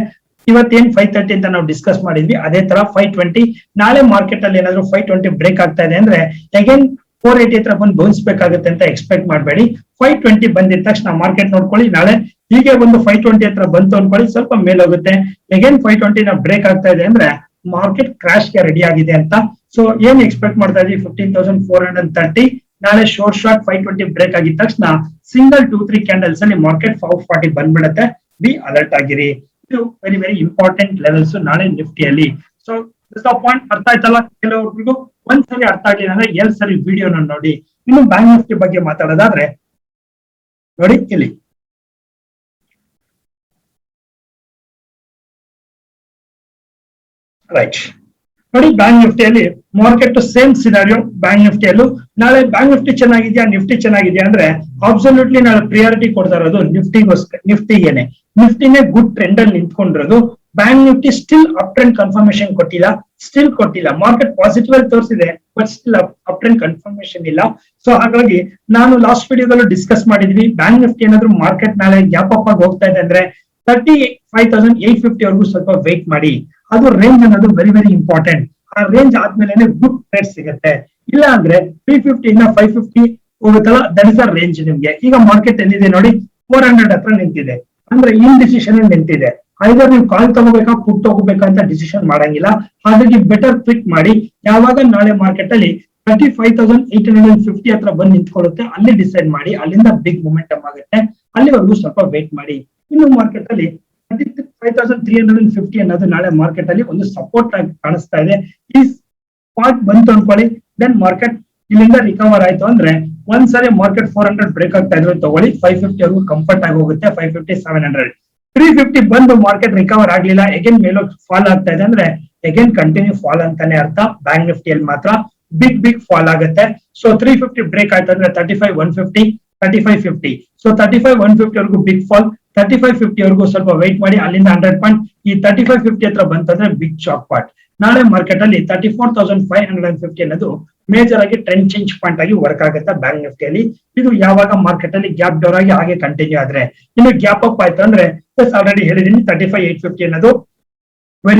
ಇವತ್ತೇನ್ 530 ಅಂತ ನಾವು ಡಿಸ್ಕಸ್ ಮಾಡಿದ್ವಿ, ಅದೇ ತರ 520 ನಾಳೆ ಮಾರ್ಕೆಟ್ ಅಲ್ಲಿ ಏನಾದ್ರು 520 ಬ್ರೇಕ್ ಆಗ್ತಾ ಇದೆ ಅಂದ್ರೆ ಅಗೇನ್ 480 ಹತ್ರ ಬಂದು ಬೌನ್ಸ್ ಬೇಕಾಗುತ್ತೆ ಅಂತ ಎಕ್ಸ್ಪೆಕ್ಟ್ ಮಾಡಬೇಡಿ. 520 ಬಂದಿದ ತಕ್ಷಣ ಮಾರ್ಕೆಟ್ ನೋಡ್ಕೊಳ್ಳಿ. ನಾಳೆ ಹೀಗೆ ಒಂದು 520 ಹತ್ರ ಬಂತು ಅನ್ಕೊಳ್ಳಿ, ಸ್ವಲ್ಪ ಮೇಲೋಗುತ್ತೆ. ಅಗೇನ್ 520 ನ ಬ್ರೇಕ್ ಆಗ್ತಾ ಇದೆ ಅಂದ್ರೆ ಮಾರ್ಕೆಟ್ ಕ್ರಾಶ್ ಗೆ ರೆಡಿ ಆಗಿದೆ ಅಂತ. ಸೊ ಏನ್ ಎಕ್ಸ್ಪೆಕ್ಟ್ ಮಾಡ್ತಾ ಇದೀವಿ, 15,430 ನಾಳೆ ಶೋರ್ಟ್ ಶಾರ್ಟ್ 520 ಬ್ರೇಕ್ ಆಗಿದ ತಕ್ಷಣ ಸಿಂಗಲ್ 2-3 ಕ್ಯಾಂಡಲ್ಸ್ ಅಲ್ಲಿ ಮಾರ್ಕೆಟ್ 440 ಬಂದ್ಬಿಡುತ್ತೆ. ಬಿ ಅಲರ್ಟ್ ಆಗಿರಿ. ಇದು ವೆರಿ ವೆರಿ ಇಂಪಾರ್ಟೆಂಟ್ ಲೆವೆಲ್ಸ್ ನಾಳೆ ನಿಫ್ಟಿಯಲ್ಲಿ. ಸೊ ಪಾಯಿಂಟ್ ಅರ್ಥ ಆಯ್ತಲ್ಲ ಕೆಲವೊಬ್ರಿಗೂ. ಒಂದ್ಸರಿ ಅರ್ಥ ಆಗಿಲ್ಲ ಅಂದ್ರೆ 2 ಸರಿ ವಿಡಿಯೋನ ನೋಡಿ. ಇನ್ನು ಬ್ಯಾಂಕ್ ನಿಫ್ಟಿ ಬಗ್ಗೆ ಮಾತಾಡೋದಾದ್ರೆ ನೋಡಿ ಇಲ್ಲಿ ರೈಟ್ ನೋಡಿ, ಬ್ಯಾಂಕ್ ನಿಫ್ಟಿಯಲ್ಲಿ ಮಾರ್ಕೆಟ್ ಸೇಮ್ ಸಿನಾರಿಯೋ. ಬ್ಯಾಂಕ್ ನಿಫ್ಟಿಯಲ್ಲೂ ನಾಳೆ ಬ್ಯಾಂಕ್ ನಿಫ್ಟಿ ಚೆನ್ನಾಗಿದ್ಯಾ, ನಿಫ್ಟಿ ಚೆನ್ನಾಗಿದ್ಯಾ ಅಂದ್ರೆ ಅಬ್ಸಲ್ಯೂಟ್ಲಿ ನಾಳೆ ಪ್ರಿಯಾರಿಟಿ ಕೊಡ್ತಾ ಇರೋದು ನಿಫ್ಟಿಗೇನೆ. ನಿಫ್ಟಿನೇ ಗುಡ್ ಟ್ರೆಂಡ್ ಅಲ್ಲಿ ನಿಂತ್ಕೊಂಡಿರೋದು. Bank Nifty still up trend confirmation ಕೊಟ್ಟಿಲ್ಲ. ಮಾರ್ಕೆಟ್ ಪಾಸಿಟಿವ್ ಅಲ್ಲಿ ತೋರಿಸಿದೆ, but still up trend confirmation ಇಲ್ಲ. ಸೊ ಹಾಗಾಗಿ ನಾನು ಲಾಸ್ಟ್ ವಿಡಿಯೋದಲ್ಲೂ ಡಿಸ್ಕಸ್ ಮಾಡಿದ್ವಿ, ಬ್ಯಾಂಕ್ ನಿಫ್ಟಿ ಏನಾದ್ರು ಮಾರ್ಕೆಟ್ ನಾಳೆ ಗ್ಯಾಪ್ ಅಪ್ ಆಗಿ ಹೋಗ್ತಾ ಇದೆ ಅಂದ್ರೆ 35,850 ವರೆಗೂ ಸ್ವಲ್ಪ ವೇಟ್ ಮಾಡಿ. ಅದು ರೇಂಜ್ ಅನ್ನೋದು ವೆರಿ ವೆರಿ ಇಂಪಾರ್ಟೆಂಟ್. ಆ ರೇಂಜ್ ಆದ್ಮೇಲೆ ಗುಡ್ ಟ್ರೇಡ್ ಸಿಗುತ್ತೆ. ಇಲ್ಲ ಅಂದ್ರೆ 350 ಇಂದ 550 ಹೋಗುತ್ತಲ್ಲ, ದಟ್ ಇಸ್ ದ ರೇಂಜ್ ನಿಮ್ಗೆ. ಈಗ ಮಾರ್ಕೆಟ್ ಎಲ್ಲಿದೆ ನೋಡಿ, 400 ಹತ್ರ ನಿಂತಿದೆ ಅಂದ್ರೆ ಇನ್ ಡಿಸಿಷನ್ ನಿಂತಿದೆ. ಐದರ್ ನೀವು ಕಾಲ್ ತಗೋಬೇಕಾ ಪುಟ್ ತಗೋಬೇಕಾ ಅಂತ ಡಿಸಿಷನ್ ಮಾಡಂಗಿಲ್ಲ. ಹಾಗಾಗಿ ಬೆಟರ್ ಕ್ವಿಕ್ ಮಾಡಿ. ಯಾವಾಗ ನಾಳೆ ಮಾರ್ಕೆಟ್ ಅಲ್ಲಿ 35,850 ಹತ್ರ ಬಂದು ನಿಂತ್ಕೊಳ್ಳುತ್ತೆ, ಅಲ್ಲಿ ಡಿಸೈಡ್ ಮಾಡಿ. ಅಲ್ಲಿಂದ ಬಿಗ್ ಮೊಮೆಂಟಮ್ ಆಗುತ್ತೆ, ಅಲ್ಲಿವರೆಗೂ ಸ್ವಲ್ಪ ವೇಟ್ ಮಾಡಿ. ಇನ್ನು ಮಾರ್ಕೆಟ್ ಅಲ್ಲಿ 35,350 ಅನ್ನೋದು ನಾಳೆ ಮಾರ್ಕೆಟ್ ಅಲ್ಲಿ ಒಂದು ಸಪೋರ್ಟ್ ಆಗಿ ಕಾಣಿಸ್ತಾ ಇದೆ. ಈ ಸ್ಪಾಟ್ ಬಂತು ಅನ್ಕೊಳ್ಳಿ, ದೆನ್ ಮಾರ್ಕೆಟ್ ಇಲ್ಲಿಂದ ರಿಕವರ್ ಆಯ್ತು ಅಂದ್ರೆ ಒಂದ್ಸರಿ ಮಾರ್ಕೆಟ್ 400 ಬ್ರೇಕ್ ಆಗ್ತಾ ಇದ್ರೆ ತಗೊಳ್ಳಿ, 550 ವರೆಗೂ ಕಂಫರ್ಟ್ ಆಗಿ ಹೋಗುತ್ತೆ, 550 700 350 ಬಂದು ಮಾರ್ಕೆಟ್ ರಿಕವರ್ ಆಗ್ಲಿಲ್ಲ, ಅಗೇನ್ ಮೇಲೋ ಫಾಲ್ ಆಗ್ತಾ ಇದೆ ಅಂದ್ರೆ ಅಗೇನ್ ಕಂಟಿನ್ಯೂ ಫಾಲ್ ಅಂತಾನೆ ಅರ್ಥ. ಬ್ಯಾಂಕ್ ನಿಫ್ಟಿಯಲ್ಲಿ ಮಾತ್ರ ಬಿಗ್ ಫಾಲ್ ಆಗುತ್ತೆ. ಸೊ 350 ಬ್ರೇಕ್ ಆಯ್ತು ಅಂದ್ರೆ 35 150 3550, ಸೊ 35 150 ವರೆಗೂ ಬಿಗ್ ಫಾಲ್, 3550 ವರೆಗೂ ಸ್ವಲ್ಪ ವೆಯ್ಟ್ ಮಾಡಿ, ಅಲ್ಲಿಂದ 100 ಪಾಯಿಂಟ್ ಈ 3550 ಹತ್ರ ಬಂತಂದ್ರೆ ಬಿಗ್ ಶಾಕ್ ಪಾರ್ಟ್. ನಾಳೆ ಮಾರ್ಕೆಟ್ ಅಲ್ಲಿ 34,550 ಅನ್ನೋದು ಮೇಜರ್ ಆಗಿ ಟ್ರೆಂಡ್ ಚೇಂಜ್ ಪಾಯಿಂಟ್ ಆಗಿ ವರ್ಕ್ ಆಗುತ್ತೆ ಬ್ಯಾಂಕ್ ನಿಫ್ಟಿಯಲ್ಲಿ. ಇದು ಯಾವಾಗ ಮಾರ್ಕೆಟ್ ಅಲ್ಲಿ ಗ್ಯಾಪ್ ಡೌನ್ ಆಗಿ ಹಾಗೆ ಕಂಟಿನ್ಯೂ ಆದ್ರೆ, ಇನ್ನು ಗ್ಯಾಪ್ ಅಪ್ ಆಯ್ತು ಅಂದ್ರೆ ಆಲ್ರೆಡಿ ಹೇಳಿದೀನಿ 35 850 ಅನ್ನೋದು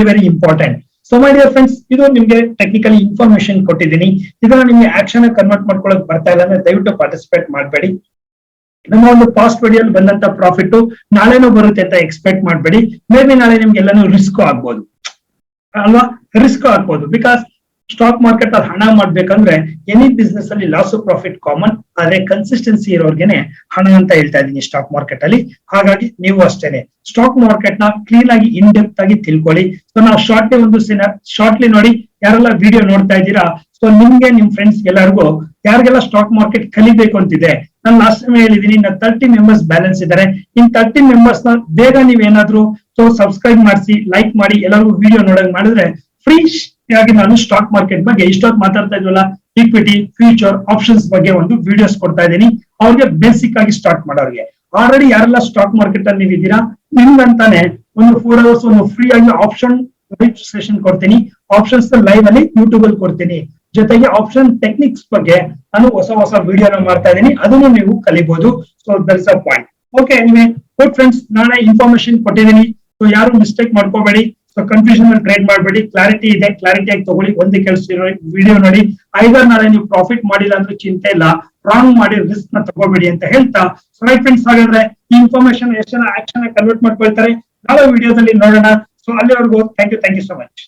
very important. So my dear friends, ಇದು ನಿಮ್ಗೆ ಟೆಕ್ನಿಕಲಿ ಇನ್ಫಾರ್ಮೇಶನ್ ಕೊಟ್ಟಿದ್ದೀನಿ. ಇದನ್ನ ನಿಮ್ಗೆ ಆಕ್ಷನ್ ಕನ್ವರ್ಟ್ ಮಾಡ್ಕೊಳಕ್ ಬರ್ತಾ ಇಲ್ಲ ಅಂದ್ರೆ ದಯವಿಟ್ಟು ಪಾರ್ಟಿಸಿಪೇಟ್ ಮಾಡಬೇಡಿ. ನಮ್ಮ ಒಂದು ಪಾಸ್ಟ್ ವಿಡಿಯೋಲಿ ಬಂದಂತ ಪ್ರಾಫಿಟ್ ನಾಳೆನೂ ಬರುತ್ತೆ ಅಂತ ಎಕ್ಸ್ಪೆಕ್ಟ್ ಮಾಡಬೇಡಿ. ಮೇ ಬಿ ನಾಳೆ ನಿಮ್ಗೆ ಎಲ್ಲಾನು ರಿಸ್ಕ್ ಆಗ್ಬೋದು ಅಲ್ವಾ, ರಿಸ್ಕ್ ಆಗ್ಬೋದು. ಬಿಕಾಸ್ ಸ್ಟಾಕ್ ಮಾರ್ಕೆಟ್ ಅಲ್ಲಿ ಹಣ ಮಾಡ್ಬೇಕಂದ್ರೆ ಎನಿ ಬಿಸ್ನೆಸ್ ಅಲ್ಲಿ ಲಾಸ್ ಪ್ರಾಫಿಟ್ ಕಾಮನ್, ಆದ್ರೆ ಕನ್ಸಿಸ್ಟೆನ್ಸಿ ಇರೋರ್ಗೆನೆ ಹಣ ಅಂತ ಹೇಳ್ತಾ ಇದ್ದೀನಿ ಸ್ಟಾಕ್ ಮಾರ್ಕೆಟ್ ಅಲ್ಲಿ. ಹಾಗಾಗಿ ನೀವು ಅಷ್ಟೇನೆ ಸ್ಟಾಕ್ ಮಾರ್ಕೆಟ್ ನ ಕ್ಲೀನ್ ಆಗಿ ಇನ್ ಡೆಪ್ತ್ ಆಗಿ ತಿಳ್ಕೊಳ್ಳಿ. ಸೊ ನಾವು ಶಾರ್ಟ್ಲಿ ನೋಡಿ, ಯಾರೆಲ್ಲ ವಿಡಿಯೋ ನೋಡ್ತಾ ಇದ್ದೀರಾ, ಸೊ ನಿಮ್ಗೆ ನಿಮ್ ಫ್ರೆಂಡ್ಸ್ ಎಲ್ಲರಿಗೂ ಯಾರಿಗೆಲ್ಲ ಸ್ಟಾಕ್ ಮಾರ್ಕೆಟ್ ಕಲಿಬೇಕು ಅಂತಿದೆ, ನಾನು ಲಾಸ್ಟ್ ಟೈಮ್ ಹೇಳಿದೀನಿ, 30 ಮೆಂಬರ್ಸ್ ಬ್ಯಾಲೆನ್ಸ್ ಇದ್ದಾರೆ. ಇನ್ 30 ಮೆಂಬರ್ಸ್ ನ ಬೇಗ ನೀವೇನಾದ್ರೂ ಸೊ ಸಬ್ಸ್ಕ್ರೈಬ್ ಮಾಡಿಸಿ, ಲೈಕ್ ಮಾಡಿ, ಎಲ್ಲರಿಗೂ ವಿಡಿಯೋ ನೋಡಕ್ ಮಾಡಿದ್ರೆ ಫ್ರೀ ಆಗಿ ನಾನು ಸ್ಟಾಕ್ ಮಾರ್ಕೆಟ್ ಬಗ್ಗೆ ಇಷ್ಟೊತ್ತು ಮಾತಾಡ್ತಾ ಇದ್ವಲ್ಲ, ಈಕ್ವಿಟಿ, ಫ್ಯೂಚರ್, ಆಪ್ಷನ್ಸ್ ಬಗ್ಗೆ ಒಂದು ವಿಡಿಯೋಸ್ ಕೊಡ್ತಾ ಇದ್ದೀನಿ. ಅವ್ರಿಗೆ ಬೇಸಿಕ್ ಆಗಿ ಸ್ಟಾರ್ಟ್ ಮಾಡೋರಿಗೆ. ಆಲ್ರೆಡಿ ಯಾರೆಲ್ಲ ಸ್ಟಾಕ್ ಮಾರ್ಕೆಟ್ ಅಲ್ಲಿ ನೀವಿದ್ದೀರಾ, ನಿಮ್ಗಂತಾನೆ ಒಂದು 4 ಅವರ್ಸ್ ಒಂದು ಫ್ರೀ ಆಗಿ ಆಪ್ಷನ್ ಲೈವ್ ಸೆಷನ್ ಕೊಡ್ತೀನಿ. ಆಪ್ಷನ್ಸ್ ಲೈವ್ ಅಲ್ಲಿ ಯೂಟ್ಯೂಬ್ ಅಲ್ಲಿ ಕೊಡ್ತೀನಿ. ಜೊತೆಗೆ ಆಪ್ಷನ್ ಟೆಕ್ನಿಕ್ಸ್ ಬಗ್ಗೆ ನಾನು ಹೊಸ ವಿಡಿಯೋನ ಮಾಡ್ತಾ ಇದ್ದೀನಿ, ಅದನ್ನು ನೀವು ಕಲಿಬಹುದು. So that is a point. Okay, good friends, ನಾಳೆ ಇನ್ಫಾರ್ಮೇಶನ್ ಕೊಟ್ಟಿದ್ದೀನಿ. ಸೊ ಯಾರು ಮಿಸ್ಟೇಕ್ ಮಾಡ್ಕೋಬೇಡಿ. ಸೊ ಕನ್ಫ್ಯೂಷನ್ ಟ್ರೇಡ್ ಮಾಡಬೇಡಿ, ಕ್ಲಾರಿಟಿ ಇದೆ, ಕ್ಲಾರಿಟಿ ಆಗಿ ತಗೊಳ್ಳಿ. ಒಂದು ಕೆಲಸ ವಿಡಿಯೋ ನೋಡಿ, ಐದರ್ ನಾಳೆ ನೀವು ಪ್ರಾಫಿಟ್ ಮಾಡಿಲ್ಲ ಅಂದ್ರೆ ಚಿಂತೆ ಇಲ್ಲ, ರಾಂಗ್ ಮಾಡಿ ರಿಸ್ಕ್ ನ ತಗೋಬೇಡಿ ಅಂತ ಹೇಳ್ತಾ, ಸೊ ರೈಟ್ ಫ್ರೆಂಡ್ಸ್, ಹಾಗಾದ್ರೆ ಈ ಇನ್ಫಾರ್ಮೇಶನ್ ಎಷ್ಟು ಜನ ಆಕ್ಷನ್ ಕನ್ವರ್ಟ್ ಮಾಡ್ಕೊಳ್ತಾರೆ ನಾಳೆ ವಿಡಿಯೋದಲ್ಲಿ ನೋಡೋಣ. ಸೊ ಅಲ್ಲಿವರೆಗೂ ಥ್ಯಾಂಕ್ ಯು ಸೊ ಮಚ್.